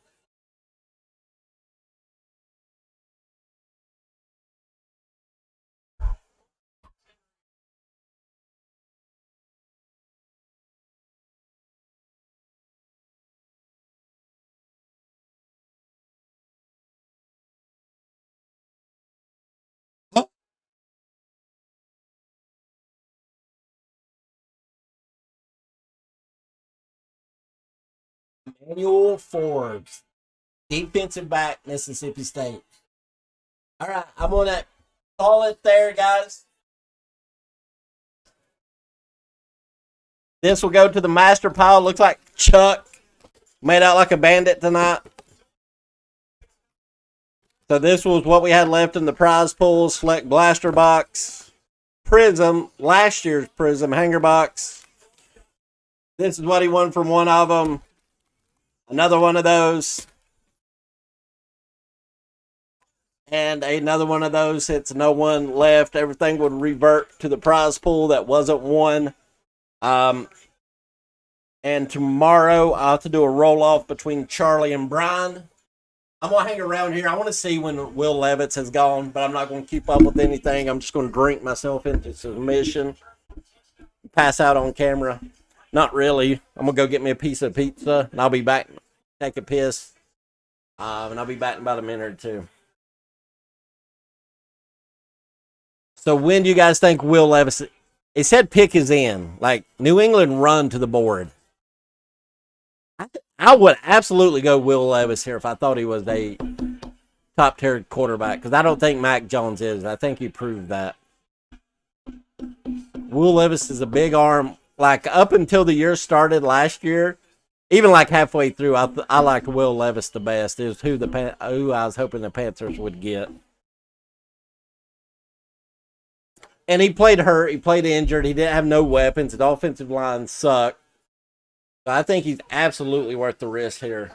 Emmanuel Forbes, defensive back, Mississippi State. All right, I'm going to call it there, guys. This will go to the master pile. Looks like Chuck made out like a bandit tonight. So this was what we had left in the prize pool. Select blaster box, prism, last year's prism hanger box. This is what he won from one of them. Another one of those. And another one of those. It's no one left. Everything would revert to the prize pool that wasn't won. And tomorrow I'll have to do a roll-off between Charlie and Brian. I'm going to hang around here. I want to see when Will Levitz has gone, but I'm not going to keep up with anything. I'm just going to drink myself into submission. Pass out on camera. Not really. I'm going to go get me a piece of pizza, and I'll be back, take a piss. And I'll be back in about a minute or two. So when do you guys think Will Levis... It said pick is in. Like, New England run to the board. I would absolutely go Will Levis here if I thought he was a top-tier quarterback, because I don't think Mac Jones is. I think he proved that. Will Levis is a big arm. Like, up until the year started last year, even like halfway through, I liked Will Levis the best. It was who I was hoping the Panthers would get. And he played hurt. He played injured. He didn't have no weapons. His offensive line sucked. So I think he's absolutely worth the risk here.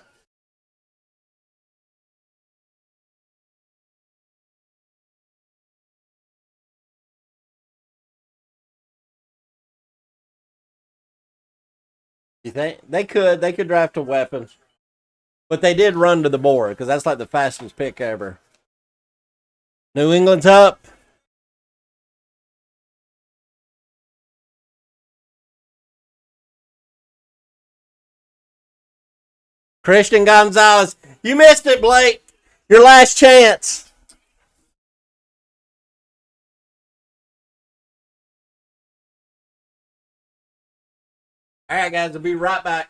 You think they could draft a weapon, but they did run to the board because that's like the fastest pick ever. New England's up. Christian Gonzalez, you missed it, Blake. Your last chance. All right, guys, I'll be right back.